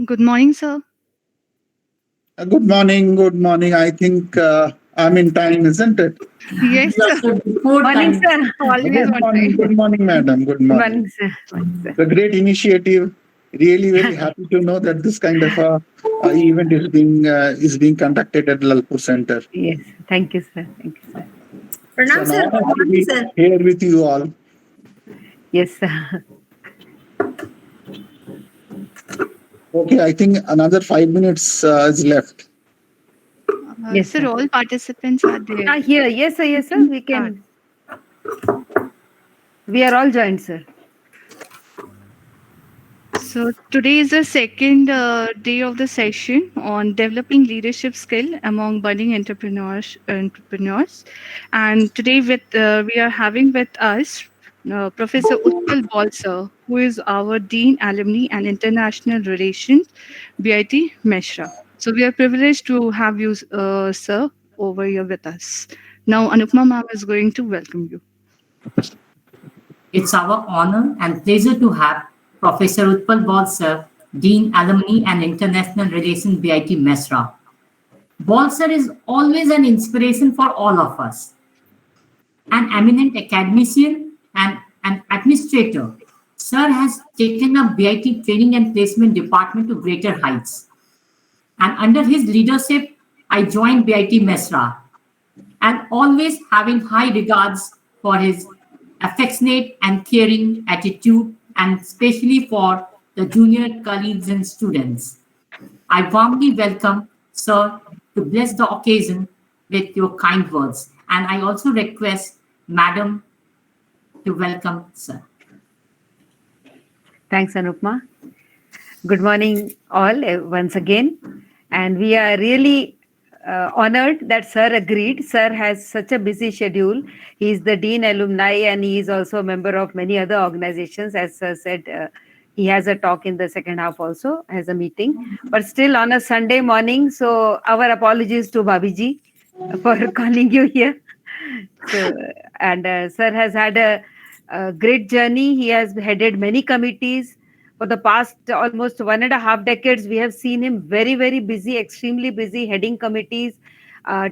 Good morning, sir. Good morning. Good morning. I think I'm in time, isn't it? Yes, You sir. are so before Morning, time. sir. Always Good on morning. time. Good morning, madam. Good Good morning. morning, sir. Morning, sir. It's a great initiative. Really very happy to know that this kind of a event is being conducted at Lalpur Center. Yes. Thank you, sir. Thank you, sir. It's Pranam an sir, honor good to morning be sir. here with you all. Yes, sir. Okay, I think another 5 minutes is left. Yes, Sir, sir. all participants are there. Here. Yes, sir. We Yes, sir. can We start. can. We are all joined, sir. So today is the second day of the session on developing leadership skill among budding entrepreneurs. And today we are having with us Professor Utpal Baul, sir, who is our Dean Alumni and International Relations, BIT Mesra. So we are privileged to have you, sir, over here with us. Now Anupma ma'am is going to welcome you. It's our honor and pleasure to have Professor Utpal Baul sir, Dean Alumni and International Relations BIT Mesra. Baul sir is always an inspiration for all of us. An eminent academician and an administrator, Sir has taken up BIT training and placement department to greater heights. And under his leadership, I joined BIT Mesra and always having high regards for his affectionate and caring attitude and especially for the junior colleagues and students. I warmly welcome Sir to bless the occasion with your kind words and I also request Madam to welcome Sir. Thanks, Anupma. Good morning, all, once again. And we are really honored that Sir agreed. Sir has such a busy schedule. He is the Dean Alumni and he is also a member of many other organizations. As Sir said, he has a talk in the second half also, has a meeting. But still on a Sunday morning, so our apologies to Bhabiji for calling you here. So, and Sir has had a great journey. He has headed many committees for the past almost 1.5 decades. We have seen him very, very busy, extremely busy, heading committees,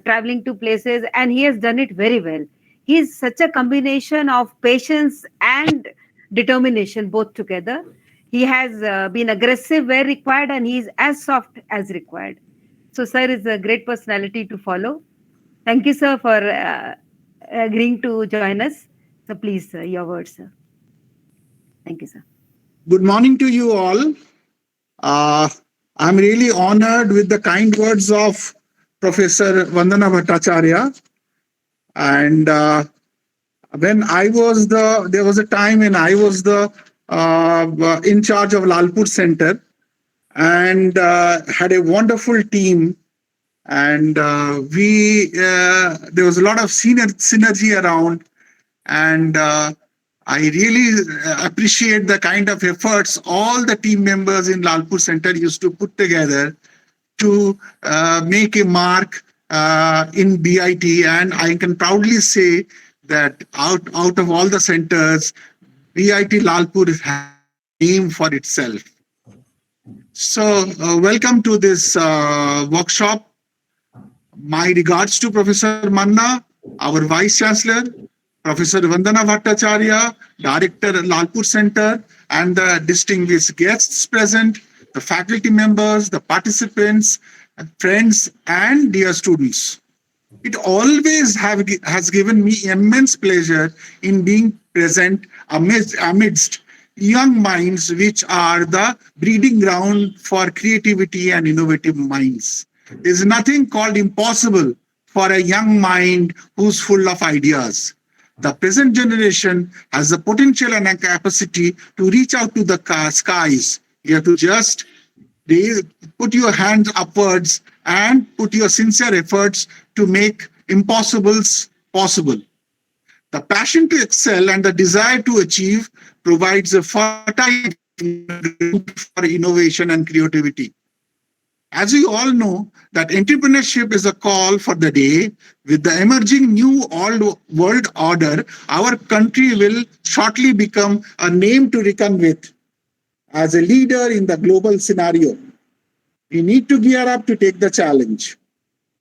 traveling to places, and he has done it very well. He is such a combination of patience and determination, both together. He has been aggressive where required, and he is as soft as required. So, Sir is a great personality to follow. Thank you, sir, for agreeing to join us. So, please, sir, your words, sir. Thank you, sir. Good morning to you all. Uh, I'm really honored with the kind words of Professor Vandana Bhattacharya. And there was a time when I was the in charge of Lalpur Center and had a wonderful team. And there was a lot of synergy around. And I really appreciate the kind of efforts all the team members in Lalpur Center used to put together to make a mark in BIT. And I can proudly say that out of all the centers, BIT Lalpur has a name for itself. So, welcome to this workshop. My regards to Professor Manna, our Vice Chancellor, Professor Vandana Bhattacharya, Director at Lalpur Center, and the distinguished guests present, the faculty members, the participants, friends, and dear students. It always has given me immense pleasure in being present amidst young minds, which are the breeding ground for creativity and innovative minds. There's nothing called impossible for a young mind who's full of ideas. The present generation has the potential and a capacity to reach out to the skies. You have to just put your hands upwards and put your sincere efforts to make impossibles possible. The passion to excel and the desire to achieve provides a fertile for innovation and creativity. As we all know, that entrepreneurship is a call for the day. With the emerging new world order, our country will shortly become a name to reckon with as a leader in the global scenario. You need to gear up to take the challenge.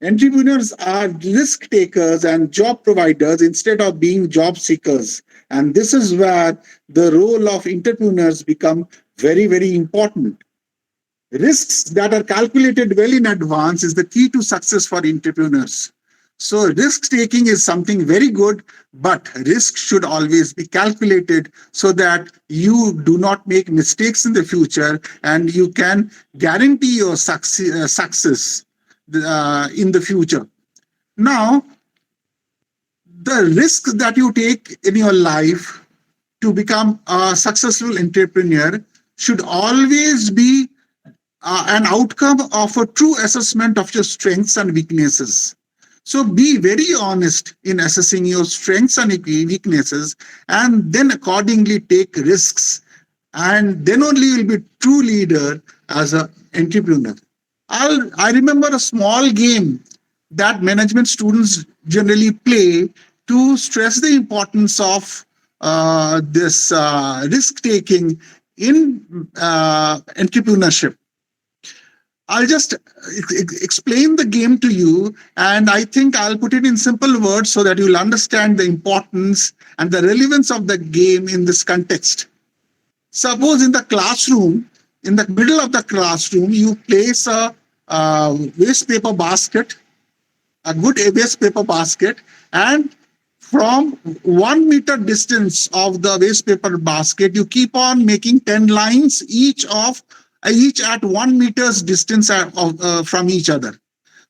Entrepreneurs are risk takers and job providers instead of being job seekers. And this is where the role of entrepreneurs become very, very important. Risks that are calculated well in advance is the key to success for entrepreneurs. So risk taking is something very good, but risk should always be calculated so that you do not make mistakes in the future and you can guarantee your success in the future. Now, the risks that you take in your life to become a successful entrepreneur should always be an outcome of a true assessment of your strengths and weaknesses. So be very honest in assessing your strengths and weaknesses, and then accordingly take risks. And then only you will be true leader as an entrepreneur. I remember a small game that management students generally play to stress the importance of this risk taking in entrepreneurship. I'll just explain the game to you, and I think I'll put it in simple words so that you'll understand the importance and the relevance of the game in this context. Suppose in the classroom, in the middle of the classroom, you place a waste paper basket, a good waste paper basket, and from 1 meter distance of the waste paper basket, you keep on making 10 lines, each at 1 meter's distance from each other.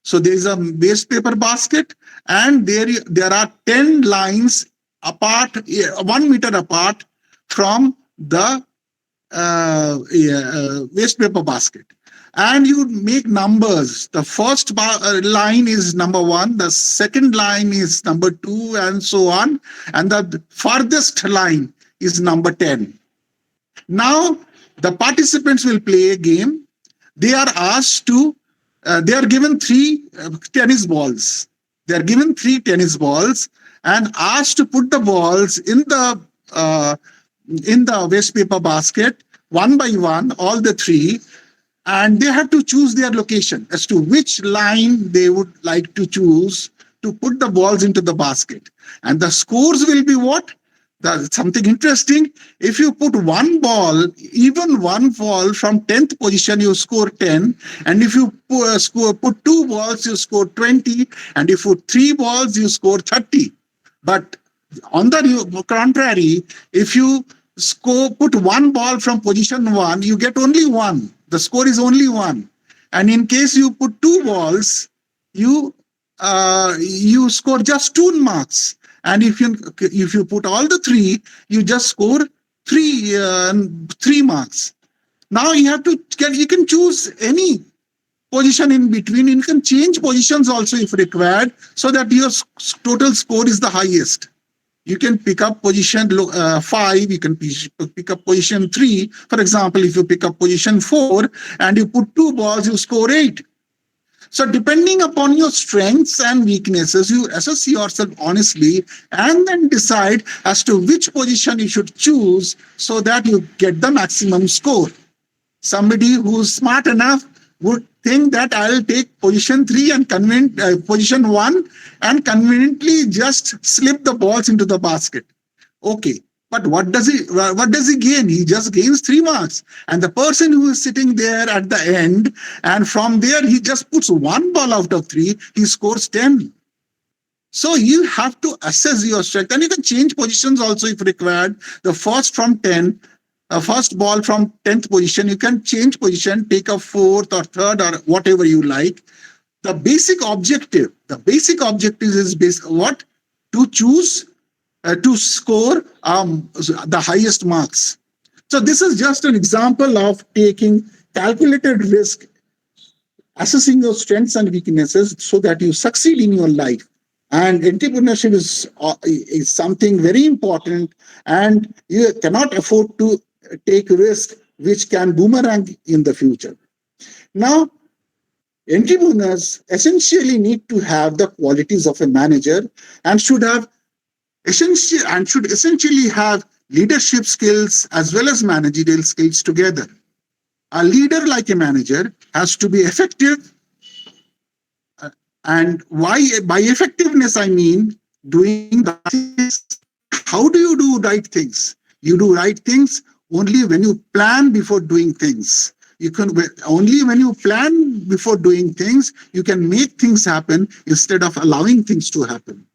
So there is a waste paper basket, and there are 10 lines apart, 1 meter apart from the waste paper basket. And you make numbers. The first line is number 1, the second line is number 2, and so on. And the farthest line is number 10. Now, the participants will play a game. They are asked to, they are given 3 tennis balls. They are given 3 tennis balls and asked to put the balls in the waste paper basket, one by one, all the 3. And they have to choose their location as to which line they would like to choose to put the balls into the basket. And the scores will be what? Something interesting. If you put one ball, even one ball from 10th position, you score 10. And if you put 2 balls, you score 20. And if you put 3 balls, you score 30. But on the contrary, if you put 1 ball from position 1, you get only 1. The score is only 1. And in case you put 2 balls, you score just 2 marks. And if you put all the 3, you just score 3 marks. Now you can choose any position in between. You can change positions also if required, so that your total score is the highest. You can pick up position 5, you can pick up position 3. For example, if you pick up position 4 and you put 2 balls, you score 8. So depending upon your strengths and weaknesses, you assess yourself honestly and then decide as to which position you should choose so that you get the maximum score. Somebody who's smart enough would think that I'll take position 3 and position 1 and conveniently just slip the balls into the basket. Okay, but what does he gain? He just gains 3 marks. And the person who is sitting there at the end, and from there he just puts 1 ball out of 3, he scores 10. So you have to assess your strength, and you can change positions also if required. The first ball from 10th position, you can change position, take a 4th or 3rd or whatever you like. The basic objective is what? To choose, to score the highest marks. So this is just an example of taking calculated risk, assessing your strengths and weaknesses so that you succeed in your life. And entrepreneurship is something very important, and you cannot afford to take risk which can boomerang in the future. Now, entrepreneurs essentially need to have the qualities of a manager and should essentially have leadership skills as well as managerial skills together. A leader, like a manager, has to be effective. And why, by effectiveness, I mean doing the right things. How do you do right things? You do right things only when you plan before doing things. You can only when you plan before doing things, you can make things happen instead of allowing things to happen.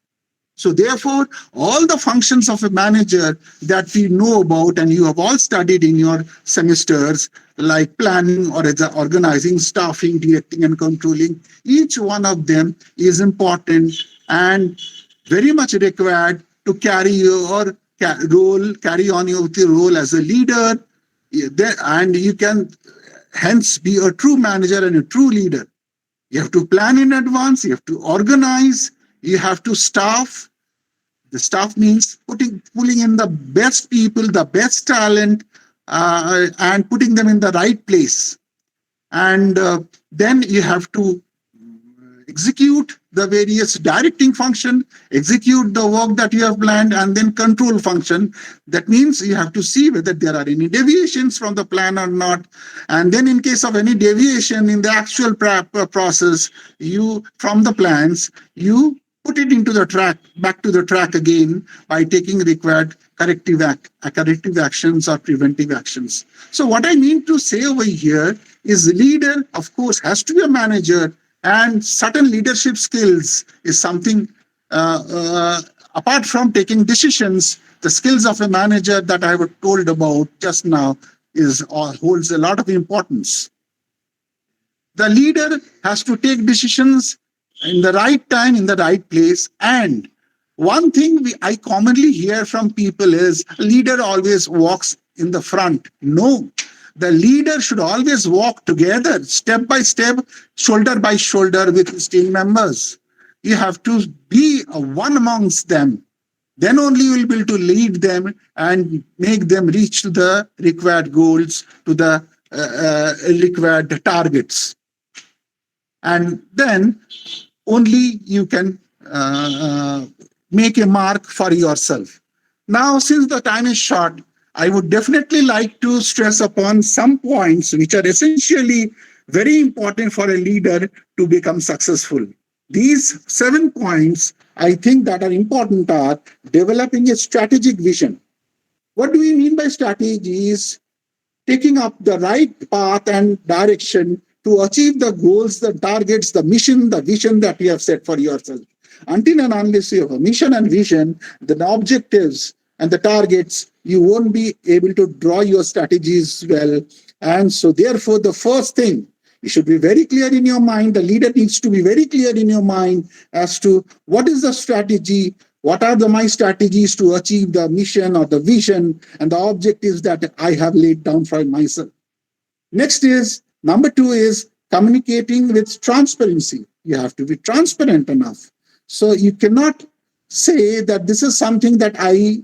So therefore, all the functions of a manager that we know about and you have all studied in your semesters, like planning or organizing, staffing, directing and controlling, each one of them is important and very much required to carry your role, carry on with your role as a leader. And you can hence be a true manager and a true leader. You have to plan in advance, you have to organize, you have to staff. The staff means pulling in the best people, the best talent, and putting them in the right place. And then you have to execute the various directing function, execute the work that you have planned, and then control function. That means you have to see whether there are any deviations from the plan or not. And then in case of any deviation in the actual process, you from the plans, you put it into the track, back to the track again by taking required corrective actions or preventive actions. So what I mean to say over here is the leader, of course, has to be a manager, and certain leadership skills is something apart from taking decisions. The skills of a manager that I was told about just now holds a lot of importance. The leader has to take decisions in the right time, in the right place. And one thing I commonly hear from people is leader always walks in the front. No, the leader should always walk together, step by step, shoulder by shoulder with his team members. You have to be one amongst them. Then only you will be able to lead them and make them reach to the required goals, to the required targets. And then only you can make a mark for yourself. Now, since the time is short, I would definitely like to stress upon some points which are essentially very important for a leader to become successful. These 7 points, I think, that are important are developing a strategic vision. What do we mean by strategy? Is taking up the right path and direction to achieve the goals, the targets, the mission, the vision that you have set for yourself. Until and unless you have a mission and vision, the objectives and the targets, you won't be able to draw your strategies well. And so therefore, the first thing, you should be very clear in your mind. The leader needs to be very clear in your mind as to what is the strategy, what are my strategies to achieve the mission or the vision and the objectives that I have laid down for myself. Next is, number 2 is communicating with transparency. You have to be transparent enough. So you cannot say that this is something that I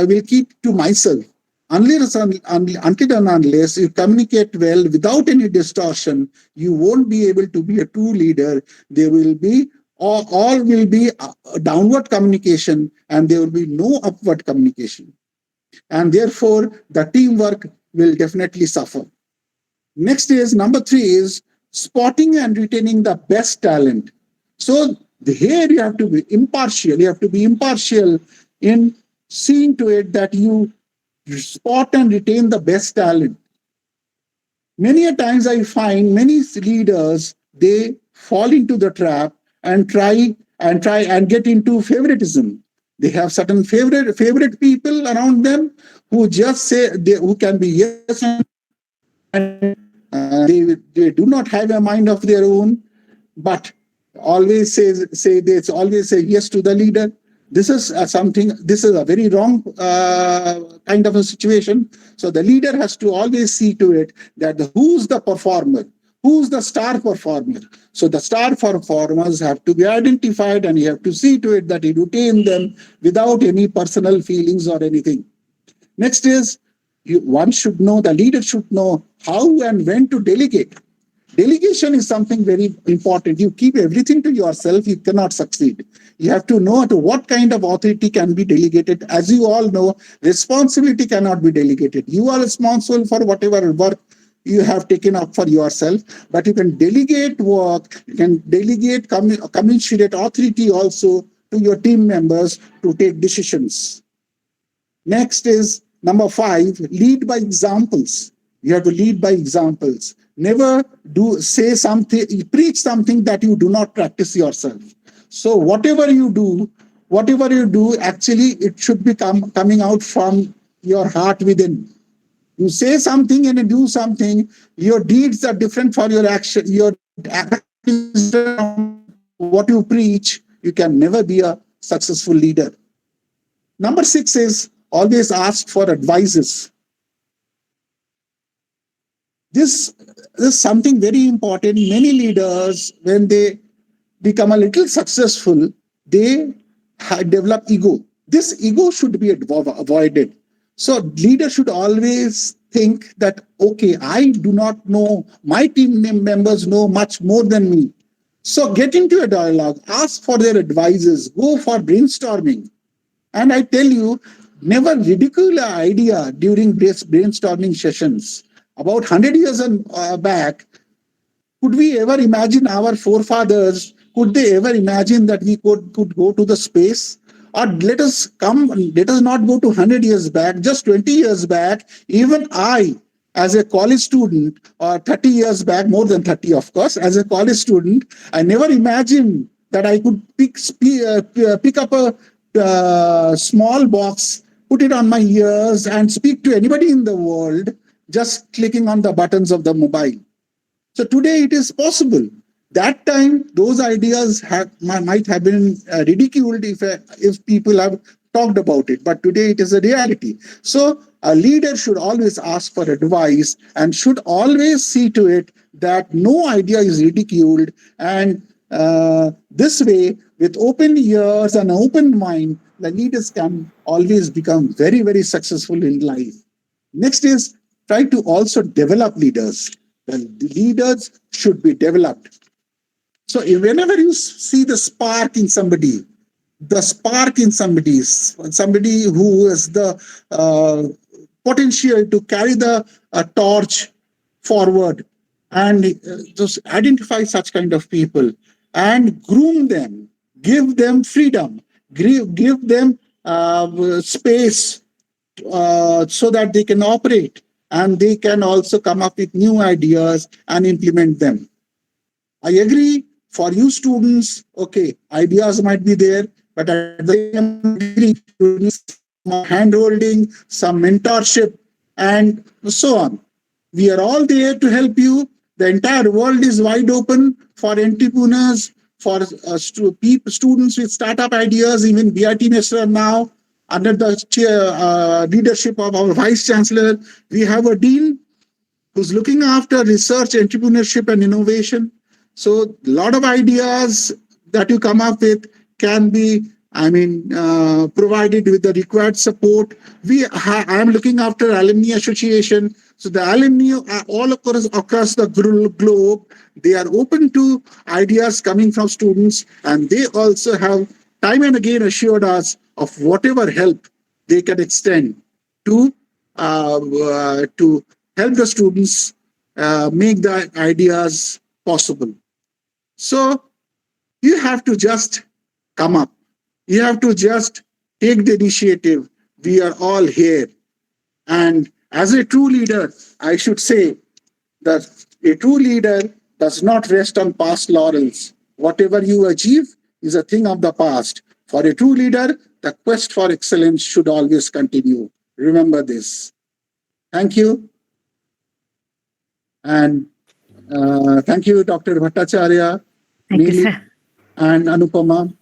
will keep to myself. Until and unless you communicate well without any distortion, you won't be able to be a true leader. There will be all will be downward communication and there will be no upward communication. And therefore, the teamwork will definitely suffer. Next is number 3 is spotting and retaining the best talent. So here you have to be impartial. You have to be impartial in seeing to it that you spot and retain the best talent. Many a times I find many leaders, they fall into the trap and try and get into favoritism. They have certain favorite people around them who just say who can be yes and they do not have a mind of their own, but always say yes to the leader. This is this is a very wrong kind of a situation. So the leader has to always see to it that who's the performer, who's the star performer. So the star performers have to be identified and you have to see to it that you retain them without any personal feelings or anything. Next is, one should know, the leader should know how and when to delegate. Delegation is something very important. You keep everything to yourself, you cannot succeed. You have to know to what kind of authority can be delegated. As you all know, responsibility cannot be delegated. You are responsible for whatever work you have taken up for yourself, but you can delegate work, you can delegate commensurate authority also to your team members to take decisions. Next is number 5, lead by examples. You have to lead by examples. Never say something, preach something that you do not practice yourself. So whatever you do, actually it should be coming out from your heart within. You say something and you do something, your deeds are different for your action, your what you preach, you can never be a successful leader. Number 6 is always ask for advices. This is something very important. Many leaders, when they become a little successful, they develop ego. This ego should be avoided. So leader should always think that, okay, I do not know, my team members know much more than me. So get into a dialogue, ask for their advices, go for brainstorming. And I tell you, never ridicule an idea during brainstorming sessions. About 100 years back, could we ever imagine our forefathers, could they ever imagine that we could go to the space? Or let us not go to 100 years back, just 20 years back, even I, as a college student, or 30 years back, more than 30, of course, as a college student, I never imagined that I could pick up a small box, put it on my ears, and speak to anybody in the world, just clicking on the buttons of the mobile. So today it is possible. That time, those ideas might have been ridiculed if people have talked about it. But today it is a reality. So a leader should always ask for advice and should always see to it that no idea is ridiculed. And this way, with open ears and open mind, the leaders can always become very, very successful in life. Next is try to also develop leaders. The leaders should be developed. So whenever you see the spark in somebody who has the potential to carry the torch forward, and just identify such kind of people and groom them, give them freedom, give them space so that they can operate and they can also come up with new ideas and implement them. I agree. For you students, okay, ideas might be there, but at the same time, you need some hand-holding, some mentorship, and so on. We are all there to help you. The entire world is wide open for entrepreneurs, for students with startup ideas. Even BIT Mesra now, under the leadership of our Vice Chancellor, we have a dean who's looking after research, entrepreneurship, and innovation. So a lot of ideas that you come up with can be, provided with the required support. I am looking after Alumni Association. So the alumni are all across the globe. They are open to ideas coming from students, and they also have time and again assured us of whatever help they can extend to help the students make the ideas possible. So you have to just come up. You have to just take the initiative. We are all here. And as a true leader, I should say that a true leader does not rest on past laurels. Whatever you achieve is a thing of the past. For a true leader, the quest for excellence should always continue. Remember this. Thank you. And thank you, Dr. Bhattacharya, Thank you, Neeli, sir. and Anupama.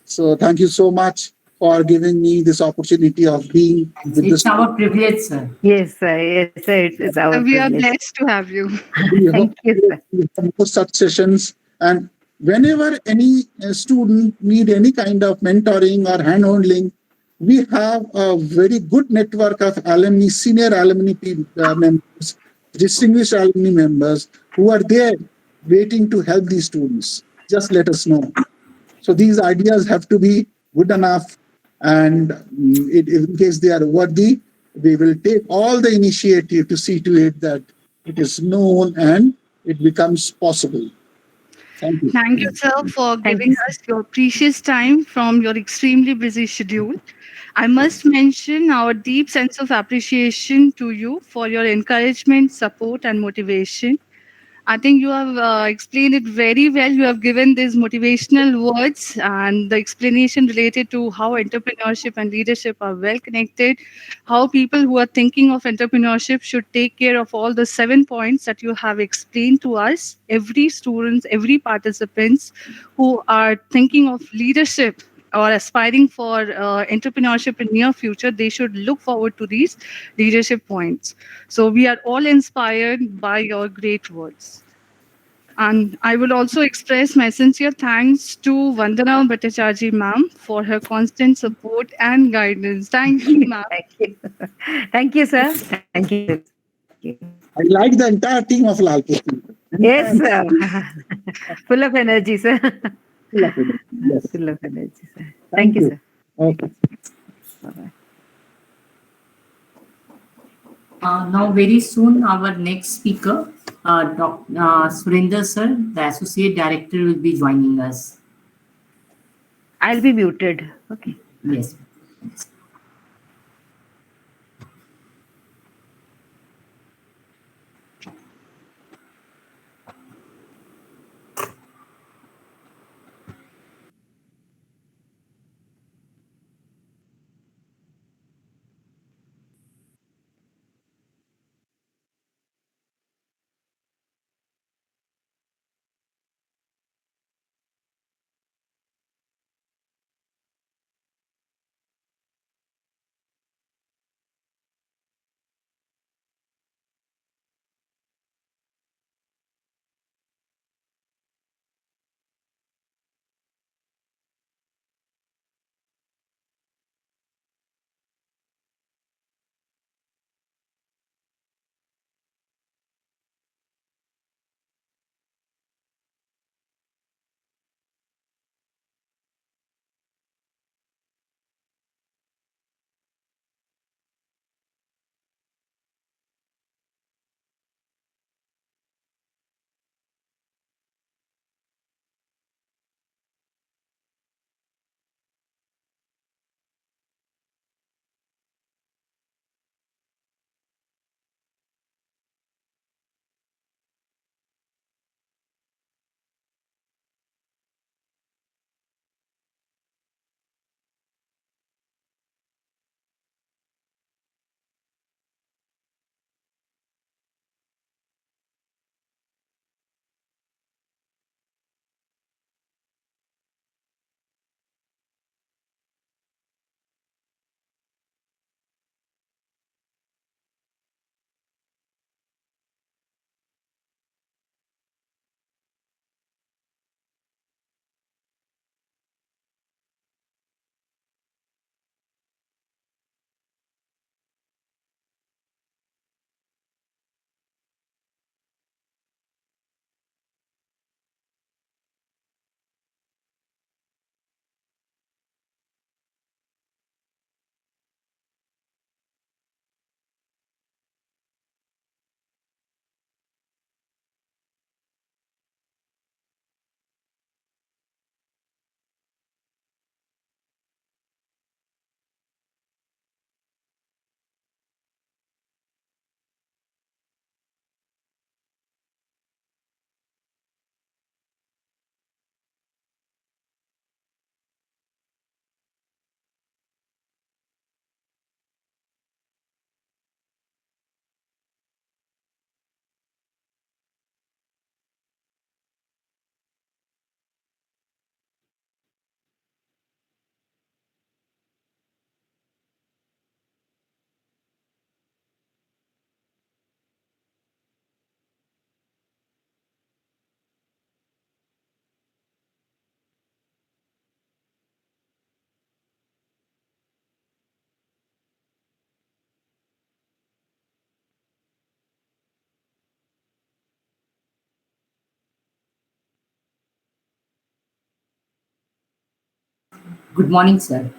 So thank you so much for giving me this opportunity of being with It's our privilege, sir. Yes, sir. Yes, sir. It is our We are privilege. blessed to have you. We hope Thank you, sir. we have more such sessions. And whenever any student need any kind of mentoring or hand-holding, we have a very good network of alumni, senior alumni members, distinguished alumni members who are there waiting to help these students. Just let us know. So these ideas have to be good enough, and in case they are worthy, we will take all the initiative to see to it that it is known, and it becomes possible. Thank you. Thank you, sir, for Thank giving you. us your precious time from your extremely busy schedule. I must mention our deep sense of appreciation to you for your encouragement, support, and motivation. I think you have explained it very well. You have given these motivational words and the explanation related to how entrepreneurship and leadership are well connected, how people who are thinking of entrepreneurship should take care of all the 7 points that you have explained to us. Every student, every participants who are thinking of leadership or aspiring for entrepreneurship in near future, they should look forward to these leadership points. So we are all inspired by your great words. And I will also express my sincere thanks to Vandana Bhattacharya ma'am for her constant support and guidance. Thank you, ma'am. Thank you. Thank you, sir. Thank you. I like the entire team of Lalpur. Yes, sir. Full of energy, sir. Yes. Full of energy, sir. Thank Thank you, you. sir. Okay. Bye-bye. Now, very soon, our next speaker, Surendra sir, the Associate Director, will be joining us. I'll be muted. Okay. Yes. Good morning, sir.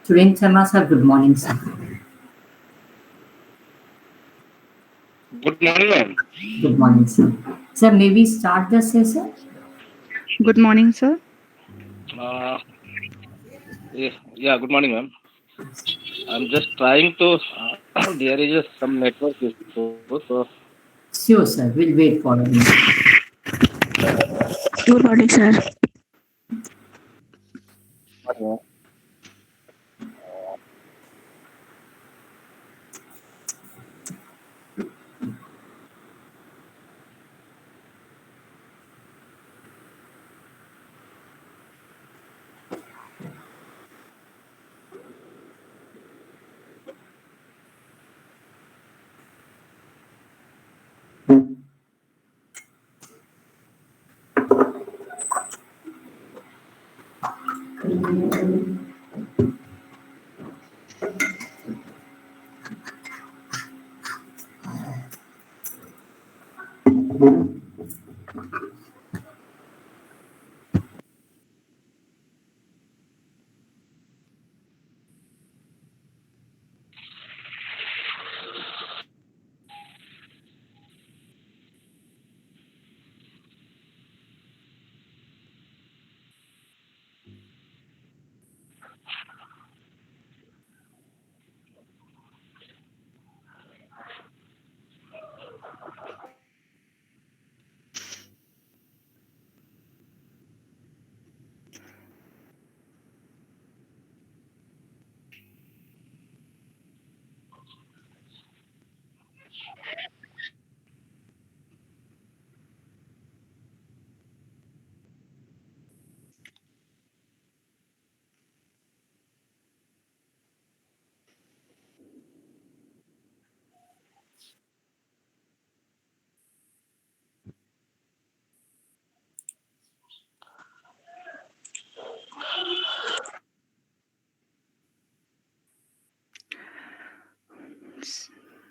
Surendra Sharma, sir, good morning, sir. Good morning, ma'am. Good morning, sir. Sir, may we start the session? Good morning, sir. Uh, yeah, good morning, ma'am. I'm just trying to. There is some network issue, so Sure, sir. We'll wait for a minute. Good morning, sir.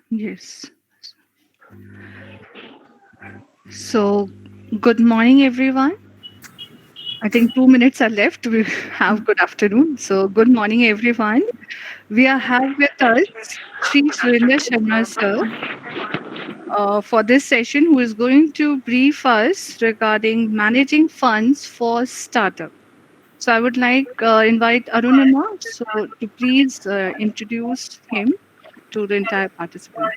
Yes. So, good morning, everyone. I think 2 minutes are left. We have good afternoon. So, good morning, everyone. We have with us Shri Surendra Sharma, sir, for this session, who is going to brief us regarding managing funds for startup. So, I would like invite Arunima so to please introduce him to the entire participant.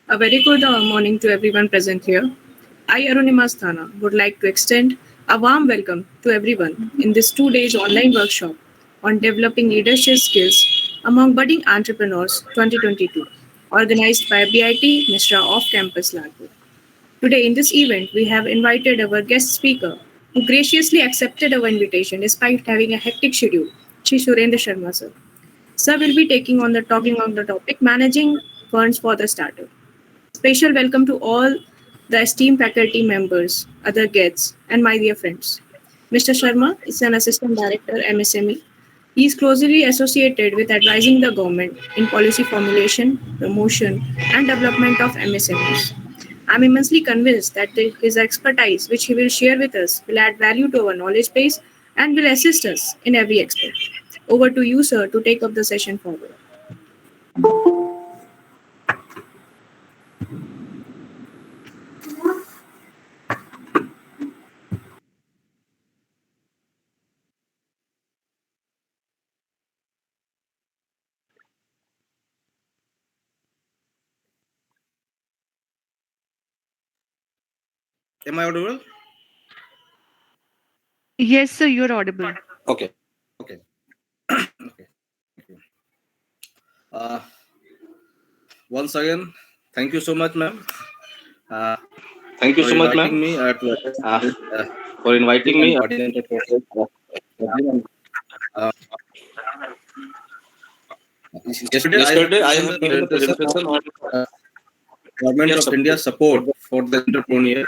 A very good morning to everyone present here. I, Arunima Sthana, would like to extend a warm welcome to everyone in this 2 days online workshop on developing leadership skills among budding entrepreneurs 2022, organized by BIT Mesra off campus Lalpur. Today, in this event, we have invited our guest speaker who graciously accepted our invitation despite having a hectic schedule, Shri Surendra Sharma sir. Sir will be taking on the talking on the topic managing funds for the startup. Special welcome to all the esteemed faculty members, other guests, and my dear friends. Mr. Sharma is an Assistant Director MSME. He is closely associated with advising the government in policy formulation, promotion, and development of MSMEs. I'm immensely convinced that his expertise, which he will share with us, will add value to our knowledge base and will assist us in every aspect. Over to you, sir, to take up the session forward. am I audible? Yes, sir, you're audible. Okay. Okay. Okay. Thank you. Uh, Once again, thank you so much, ma'am. Uh, Thank you for so much, inviting ma'am, me to uh, attend for inviting and me. participate uh, yesterday I have Yesterday, I given have the given a presentation presentation on on Government of India support for the entrepreneur.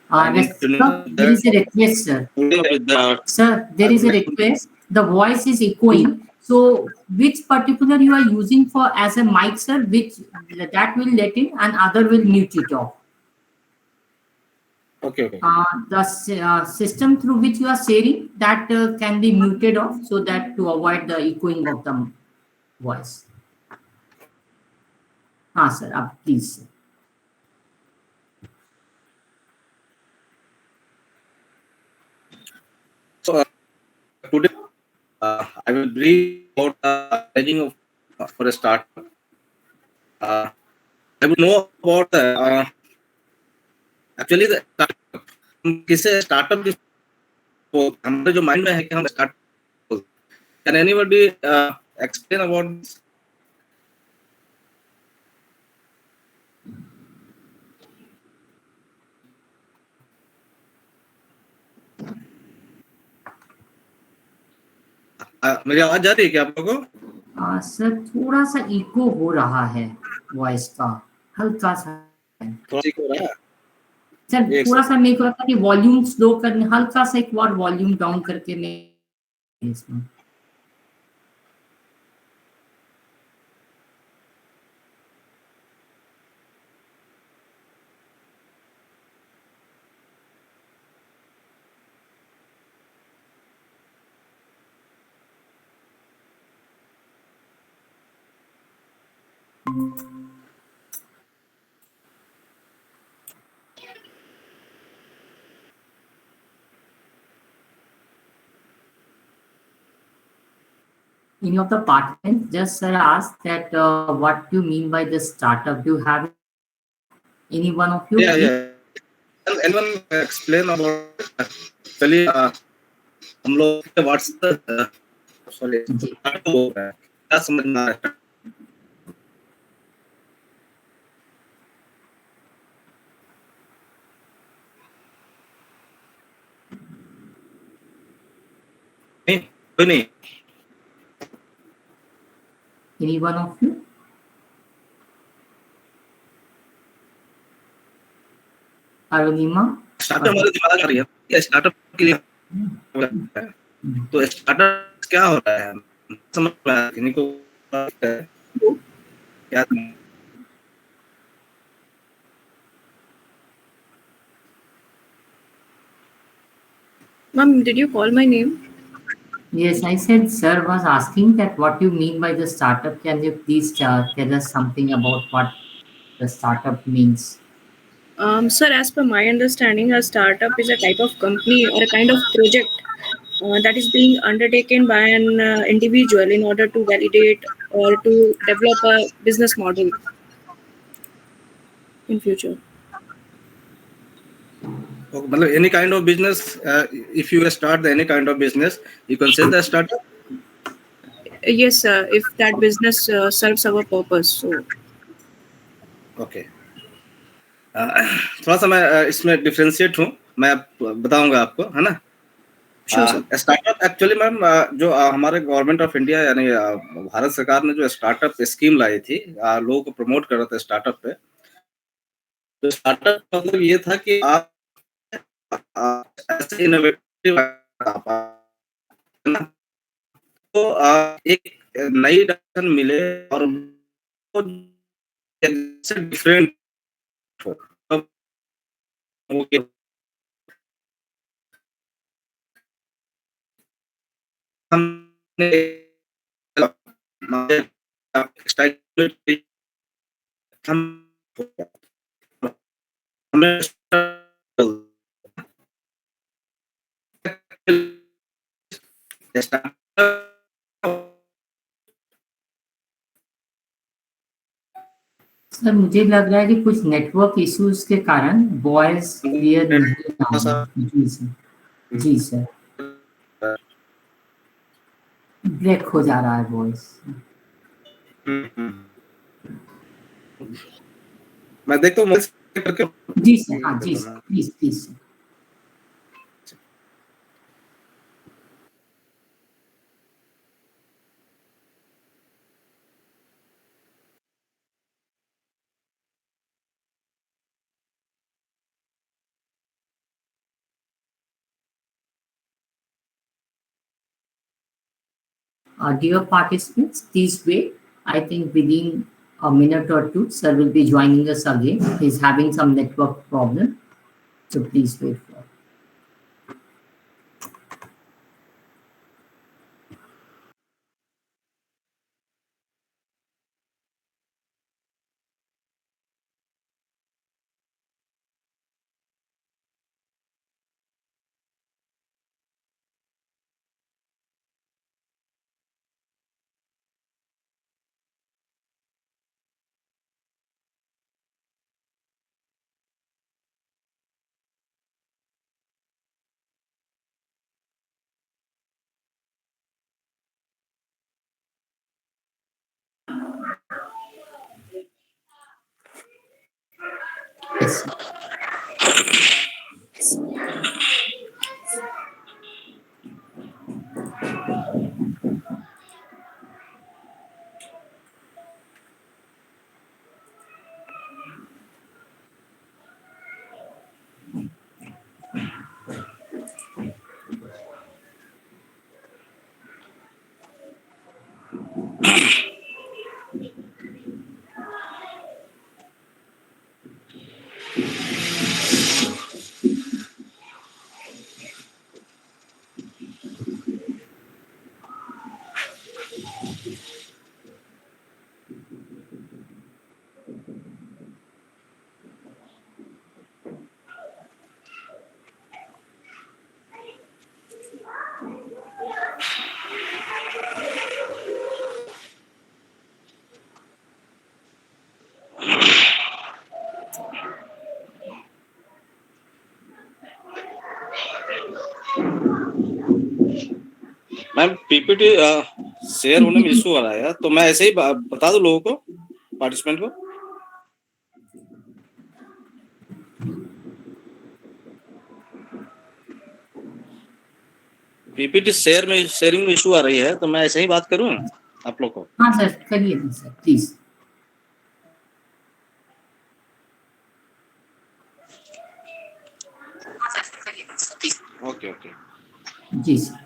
And Yes, to know sir, there that is a request, sir. with the Sir, there is a request. The voice is echoing. So, which particular you are using for as a mic, sir? Which that will let in, and other will mute it off. okay. The system through which you are sharing that can be muted off, so that to avoid the echoing of the voice. हाँ sir, आप please. So today I will brief about managing of for a startup. I will know about the actually the startup. किसे startup किस तो हमारे जो mind में है कि हम startup. Can anybody explain about this? मेरी आवाज जा रही है क्या आप लोगों को? सर थोड़ा सा इको हो रहा है वॉइस का, हल्का सा। थोड़ा ठीक हो रहा है। सर एक थोड़ा सा मेरे को लगता है कि वॉल्यूम स्लो करने, हल्का सा एक बार वॉल्यूम डाउन करके मैं इसमें। Any of the participants, just sir asked that what do you mean by the startup? Do you have any one of you? Yeah, yeah. Can anyone explain about actually हम लोग what's the sorry startup हो रहा है क्या समझ में आ रहा है? नहीं कोई नहीं Any one of you? Arunima? Startup हमारे दिमाग आ रही है क्या स्टार्टअप के लिए तो स्टार्टअप क्या हो रहा है समझ में आ रहा है किन्हीं को क्या Ma'am, did you call my name? Yes, I said sir was asking that what you mean by the startup. Can you please tell us something about what the startup means? Sir, as per my understanding, a startup is a type of company or a kind of project that is being undertaken by an individual in order to validate or to develop a business model in future. मतलब any kind of business if you start any kind of business you can say the startup Yes, sir, if that business serves our purpose. So, okay थोड़ा सा मैं इसमें differentiate हूँ मैं बताऊंगा आपको है ना sure, sir. Startup actually ma'am जो हमारे गवर्नमेंट ऑफ इंडिया यानी भारत सरकार ने जो स्टार्टअप स्कीम लाई थी लोगों को प्रमोट कर रहा था स्टार्टअप पे तो स्टार्टअप मतलब ये था कि आप ऐसे इनोवेटिव तो एक नई डायरेक्शन मिले और डिफरेंट हो हमने हम सर मुझे लग रहा है कि कुछ नेटवर्क इश्यूज के कारण वॉइस क्लियर नहीं आ रहा है। जी सर, जी सर, ब्रेक हो जा रहा है वॉइस। मैं देखता हूँ करके जी सर, हाँ जी sir, please please. Dear participants, please wait. I think within a minute or two, sir will be joining us again. He's having some network problem, so please wait for. Ma'am PPT share होने में issue आ रहा है, तो मैं ऐसे ही बता दूं लोगों को, पार्टिसिपेंट को। पीपीटी शेयरिंग में इशू आ रही है, तो मैं ऐसे ही बात करूं आप लोग को। हाँ सर, करिए सर प्लीज। Okay okay. जी सर।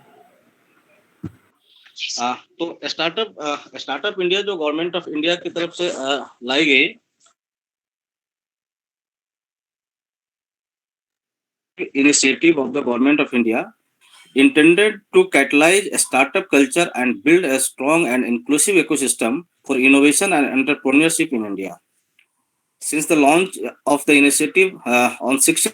तो स्टार्टअप इंडिया जो गवर्नमेंट ऑफ इंडिया की तरफ से लाई गई initiative of the government of India intended to catalyze a startup culture and build a strong and inclusive ecosystem for innovation and entrepreneurship in India. Since the launch of the initiative on 16,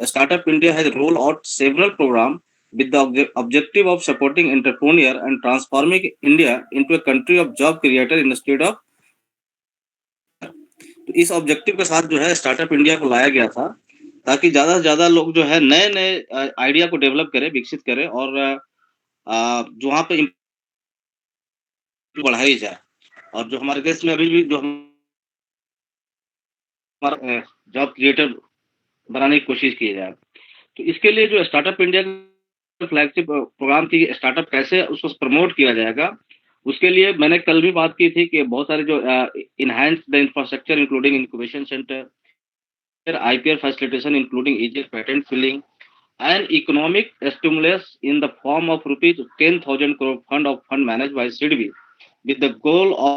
Startup India has rolled out several programs with the objective of supporting entrepreneur and transforming India into a country of job creator instead of. तो इस objective के साथ जो है startup India को लाया गया था, ताकि ज्यादा से ज्यादा लोग जो है नए नए आइडिया को डेवलप करें, विकसित करें, और जो वहाँ पे बढ़ाई जाए। और जो हमारे देश में अभी भी जो हमारा जॉब क्रिएटर बनाने की कोशिश की जाए, तो इसके लिए जो स्टार्टअप इंडिया फ्लैगशिप प्रोग्राम की स्टार्टअप कैसे उसको प्रमोट किया जाएगा, उसके लिए मैंने कल भी बात की थी कि बहुत सारे जो enhance the infrastructure including incubation centre, IPR facilitation including easier patent filing, and economic stimulus in the form of rupees 10,000 crore fund managed by SIDBI with the goal of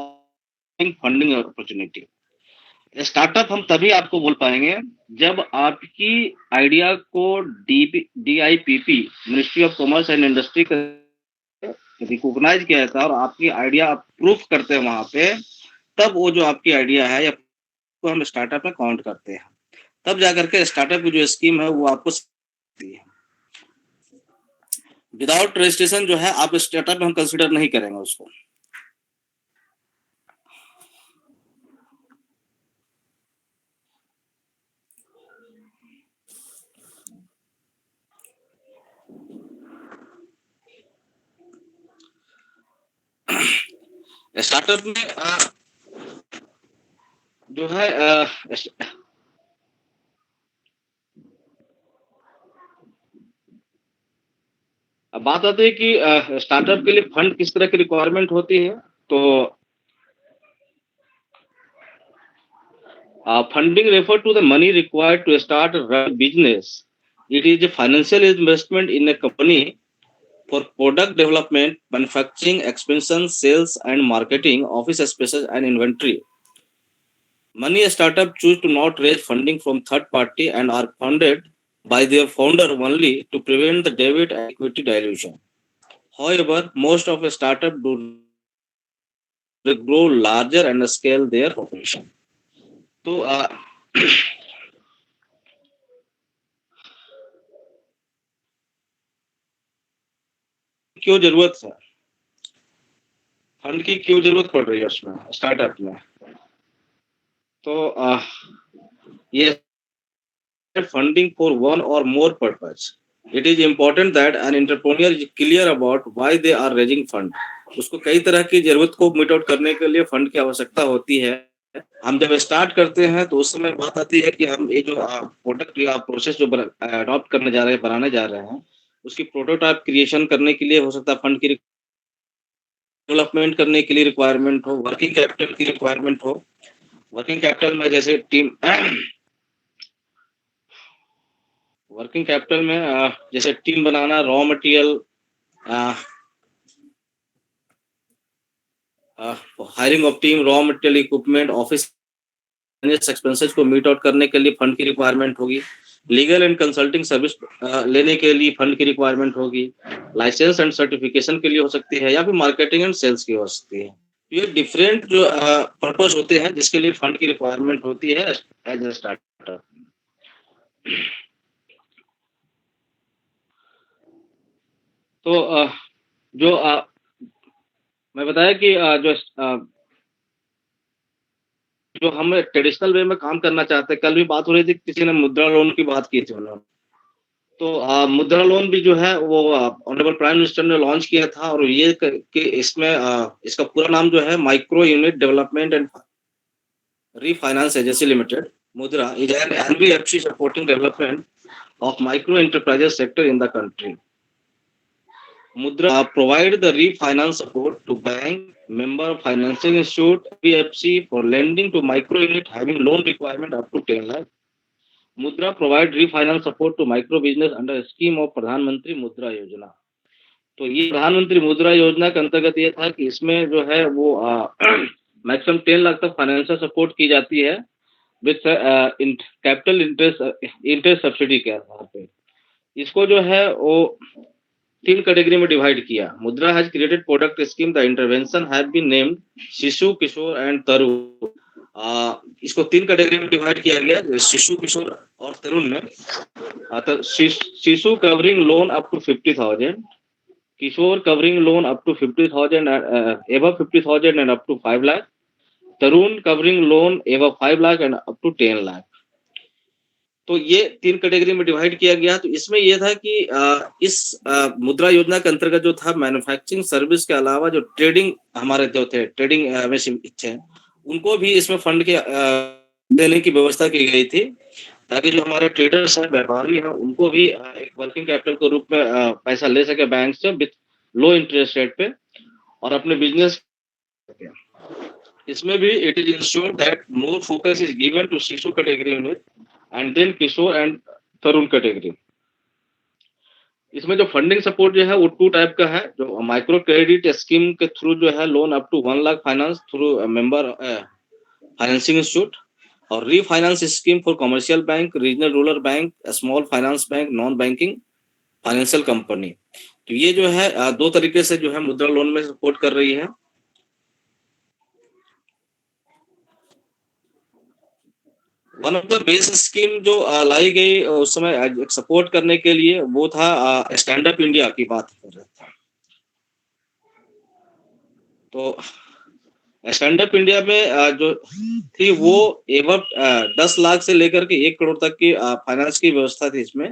funding opportunity. Startup हम तभी आपको बोल पाएंगे जब आपकी idea को DIPP ministry of commerce and industry recognise किया जाता है और आपकी आइडिया आप प्रूफ करते हैं वहां पे, तब वो जो आपकी आइडिया है या को हम स्टार्टअप में काउंट करते हैं। तब जाकर के स्टार्टअप की जो स्कीम है वो आपको सकती है। विदाउट रजिस्ट्रेशन जो है आप स्टार्टअप में हम कंसीडर नहीं करेंगे उसको। स्टार्टअप में जो है अब बात आती है कि स्टार्टअप के लिए फंड किस तरह की रिक्वायरमेंट होती है। तो funding refer to the money required to start a run business. It is a financial investment in a company for product development, manufacturing, expansion, sales and marketing, office spaces and inventory. Many startups choose to not raise funding from third party and are funded by their founder only to prevent the debit and equity dilution. However, most of a startup do grow larger and scale their operation. तो क्यों जरूरत है fund की, क्यों जरूरत पड़ रही है उसमें स्टार्टअप में? तो ये funding for one or more purpose. It is important that an entrepreneur is clear about why they are raising fund. उसको कई तरह की जरूरत को मीट आउट करने के लिए फंड की आवश्यकता होती है। हम जब स्टार्ट करते हैं तो उस समय बात आती है कि हम ये जो प्रोडक्ट या प्रोसेस जो अडॉप्ट करने जा रहे हैं, बनाने जा रहे हैं, उसकी प्रोटोटाइप क्रिएशन करने के लिए हो सकता है फंड की डेवलपमेंट करने के लिए रिक्वायरमेंट हो, वर्किंग कैपिटल की रिक्वायरमेंट हो। वर्किंग कैपिटल में जैसे वर्किंग कैपिटल में जैसे team banana, raw material, hiring of team, raw material, equipment, office expenses को मीट आउट करने के लिए फंड की रिक्वायरमेंट होगी। लीगल एंड कंसल्टिंग सर्विस लेने के लिए फंड की रिक्वायरमेंट होगी। लाइसेंस एंड सर्टिफिकेशन के लिए हो सकती है, या फिर मार्केटिंग एंड सेल्स की हो सकती है। ये डिफरेंट जो पर्पस होते हैं जिसके लिए फंड की रिक्वायरमेंट होती है एज ए स्टार्टअप। तो जो मैं बताया कि जो हम ट्रेडिशनल वे में काम करना चाहते हैं, कल भी बात हो रही थी, किसी ने मुद्रा लोन की बात की थी उन्होंने। तो मुद्रा लोन भी जो है वो ऑनरेबल प्राइम मिनिस्टर ने लॉन्च किया था, और ये कि इसमें इसका पूरा नाम जो है micro unit development and refinance agency limited Mudra is an NBFC supporting development of micro enterprises sector in the country. Mudra provide the refinance support to bank, member financing institute, NBFC for lending to micro unit having loan requirement up to 10 lakh. Mudra provide refinance support to micro business under a scheme of प्रधानमंत्री मुद्रा योजना. तो ये प्रधानमंत्री मुद्रा योजना के अंतर्गत ये था कि इसमें जो है वो मैक्सिमम 10 लाख तक फाइनेंशियल सपोर्ट की जाती है विथ कैपिटल इंटरेस्ट सब्सिडी के आधार पे. इसको जो है वो 3 कैटेगरी में डिवाइड किया. Mudra has created product scheme, the intervention have been named Shishu, Kishore and तरुण. इसको 3 कैटेगरी में डिवाइड किया गया, शिशु, किशोर और तरुण में. तो Shishu covering loan up to 50,000, Kishore covering loan up to 50,000 above 50,000 and up to 5 lakh, Tarun covering loan above 5 lakh and up to 10 lakh. तो ये 3 कैटेगरी में डिवाइड किया गया. तो इसमें ये था कि इस मुद्रा योजना के अंतर्गत जो था मैन्युफैक्चरिंग सर्विस के अलावा जो ट्रेडिंग हमारे जो थे ट्रेडिंग में इच्छे हैं उनको भी इसमें फंड के देने की व्यवस्था की गई थी, ताकि जो हमारे ट्रेडर्स हैं, व्यापारी हैं, उनको भी एक वर्किंग कैपिटल के रूप में पैसा ले सके बैंक से विथ लो इंटरेस्ट रेट पे और अपने बिजनेस. इसमें भी it is insured that more focus is given to Shishu category unit and then Kishore and Tarun category. इसमें जो फंडिंग सपोर्ट जो है वो 2 टाइप का है. जो माइक्रो क्रेडिट स्कीम के थ्रू जो है loan up to 1 lakh finance through member financing institute, और refinance scheme for commercial bank, regional rural bank, small finance bank, non banking financial company. तो ये जो है 2 तरीके से जो है मुद्रा लोन में सपोर्ट कर रही है. One of the base scheme जो लाई गई उस समय सपोर्ट करने के लिए वो था स्टैंड अप इंडिया की बात कर रहे थे. तो स्टैंड अप इंडिया में जो थी वो एवं 10 लाख से लेकर के 1 करोड़ तक की फाइनेंस की व्यवस्था थी. इसमें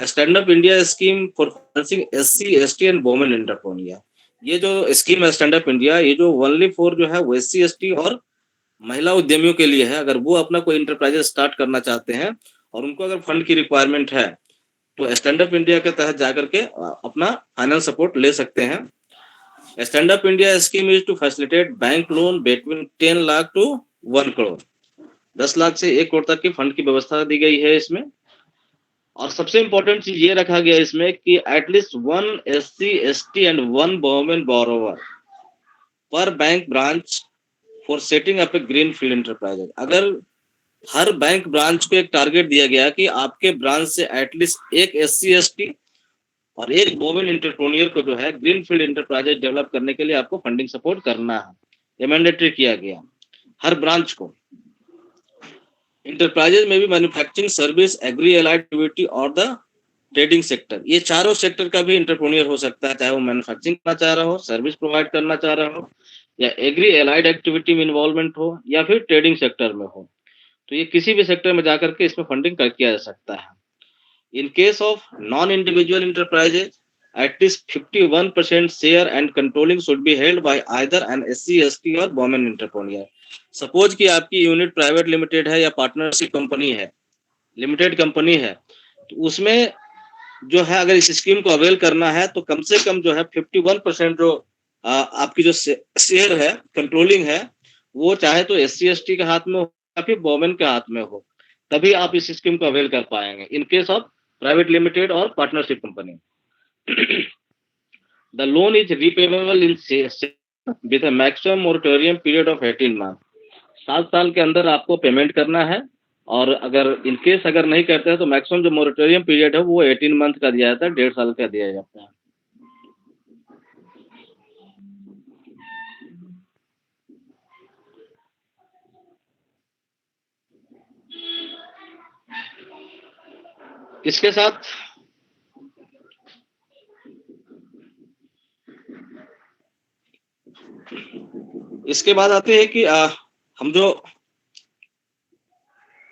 stand up India scheme for financing SC, ST and women entrepreneur. ये जो स्कीम है स्टैंड अप इंडिया, ये जो ओनली फॉर जो है वो SC, ST और महिला उद्यमियों के लिए है. अगर वो अपना कोई इंटरप्राइज स्टार्ट करना चाहते हैं और उनको अगर फंड की रिक्वायरमेंट है तो स्टैंड अप इंडिया के तहत जाकर के अपना फाइनेंस सपोर्ट ले सकते हैं. Stand up India scheme is to facilitate bank loan between 10 lakh to 1 crore. 10 lakh से 1 करोड़ तक की फंड की व्यवस्था दी गई है इसमें. और सबसे इंपॉर्टेंट चीज ये रखा गया इसमें कि at least 1 SC, ST and 1 women borrower पर bank branch for setting up a green field enterprise. अगर हर बैंक ब्रांच को एक टारगेट दिया गया कि आपके ब्रांच से एटलीस्ट 1 SC, ST और 1 वुमेन एंटरप्रेन्योर को जो है ग्रीन फील्ड एंटरप्राइज डेवलप करने के लिए आपको फंडिंग सपोर्ट करना है. ये मैंडेटरी किया गया हर ब्रांच को. इंटरप्राइजेज में भी manufacturing service, agri allied activity और द ट्रेडिंग सेक्टर, ये चारों सेक्टर का भी एंटरप्रेन्योर हो सकता है, चाहे वो मैन्युफैक्चरिंग करना चाह रहा हो, सर्विस प्रोवाइड करना चाह रहा हो, या एग्री एलाइड एक्टिविटी में इन्वॉल्वमेंट हो, या फिर ट्रेडिंग सेक्टर में हो. तो ये किसी भी सेक्टर में जाकर के इसमें फंडिंग किया जा सकता है. इन case of non individual enterprises at least 51% share and controlling should be held by either an SC, ST or women entrepreneur. Suppose कि आपकी यूनिट प्राइवेट लिमिटेड है या पार्टनरशिप कंपनी है, लिमिटेड कंपनी है, तो उसमें जो है अगर इस स्कीम को अवेल करना है तो कम से कम जो है 51% जो आपकी जो शेयर है, कंट्रोलिंग है, वो चाहे तो SC, ST के हाथ में हो या फिर वुमेन के हाथ में हो, तभी आप इस स्कीम को अवेल कर पाएंगे in case of private limited और partnership company. The loan is repayable in with a maximum moratorium period of 18 months. 7 साल के अंदर आपको पेमेंट करना है, और अगर इन केस अगर नहीं करते हैं तो मैक्सिमम जो मोरेटोरियम पीरियड है वो 18 मंथ का दिया जाता है, 1.5 साल का दिया जाता है. इसके साथ इसके बाद आते हैं कि हम जो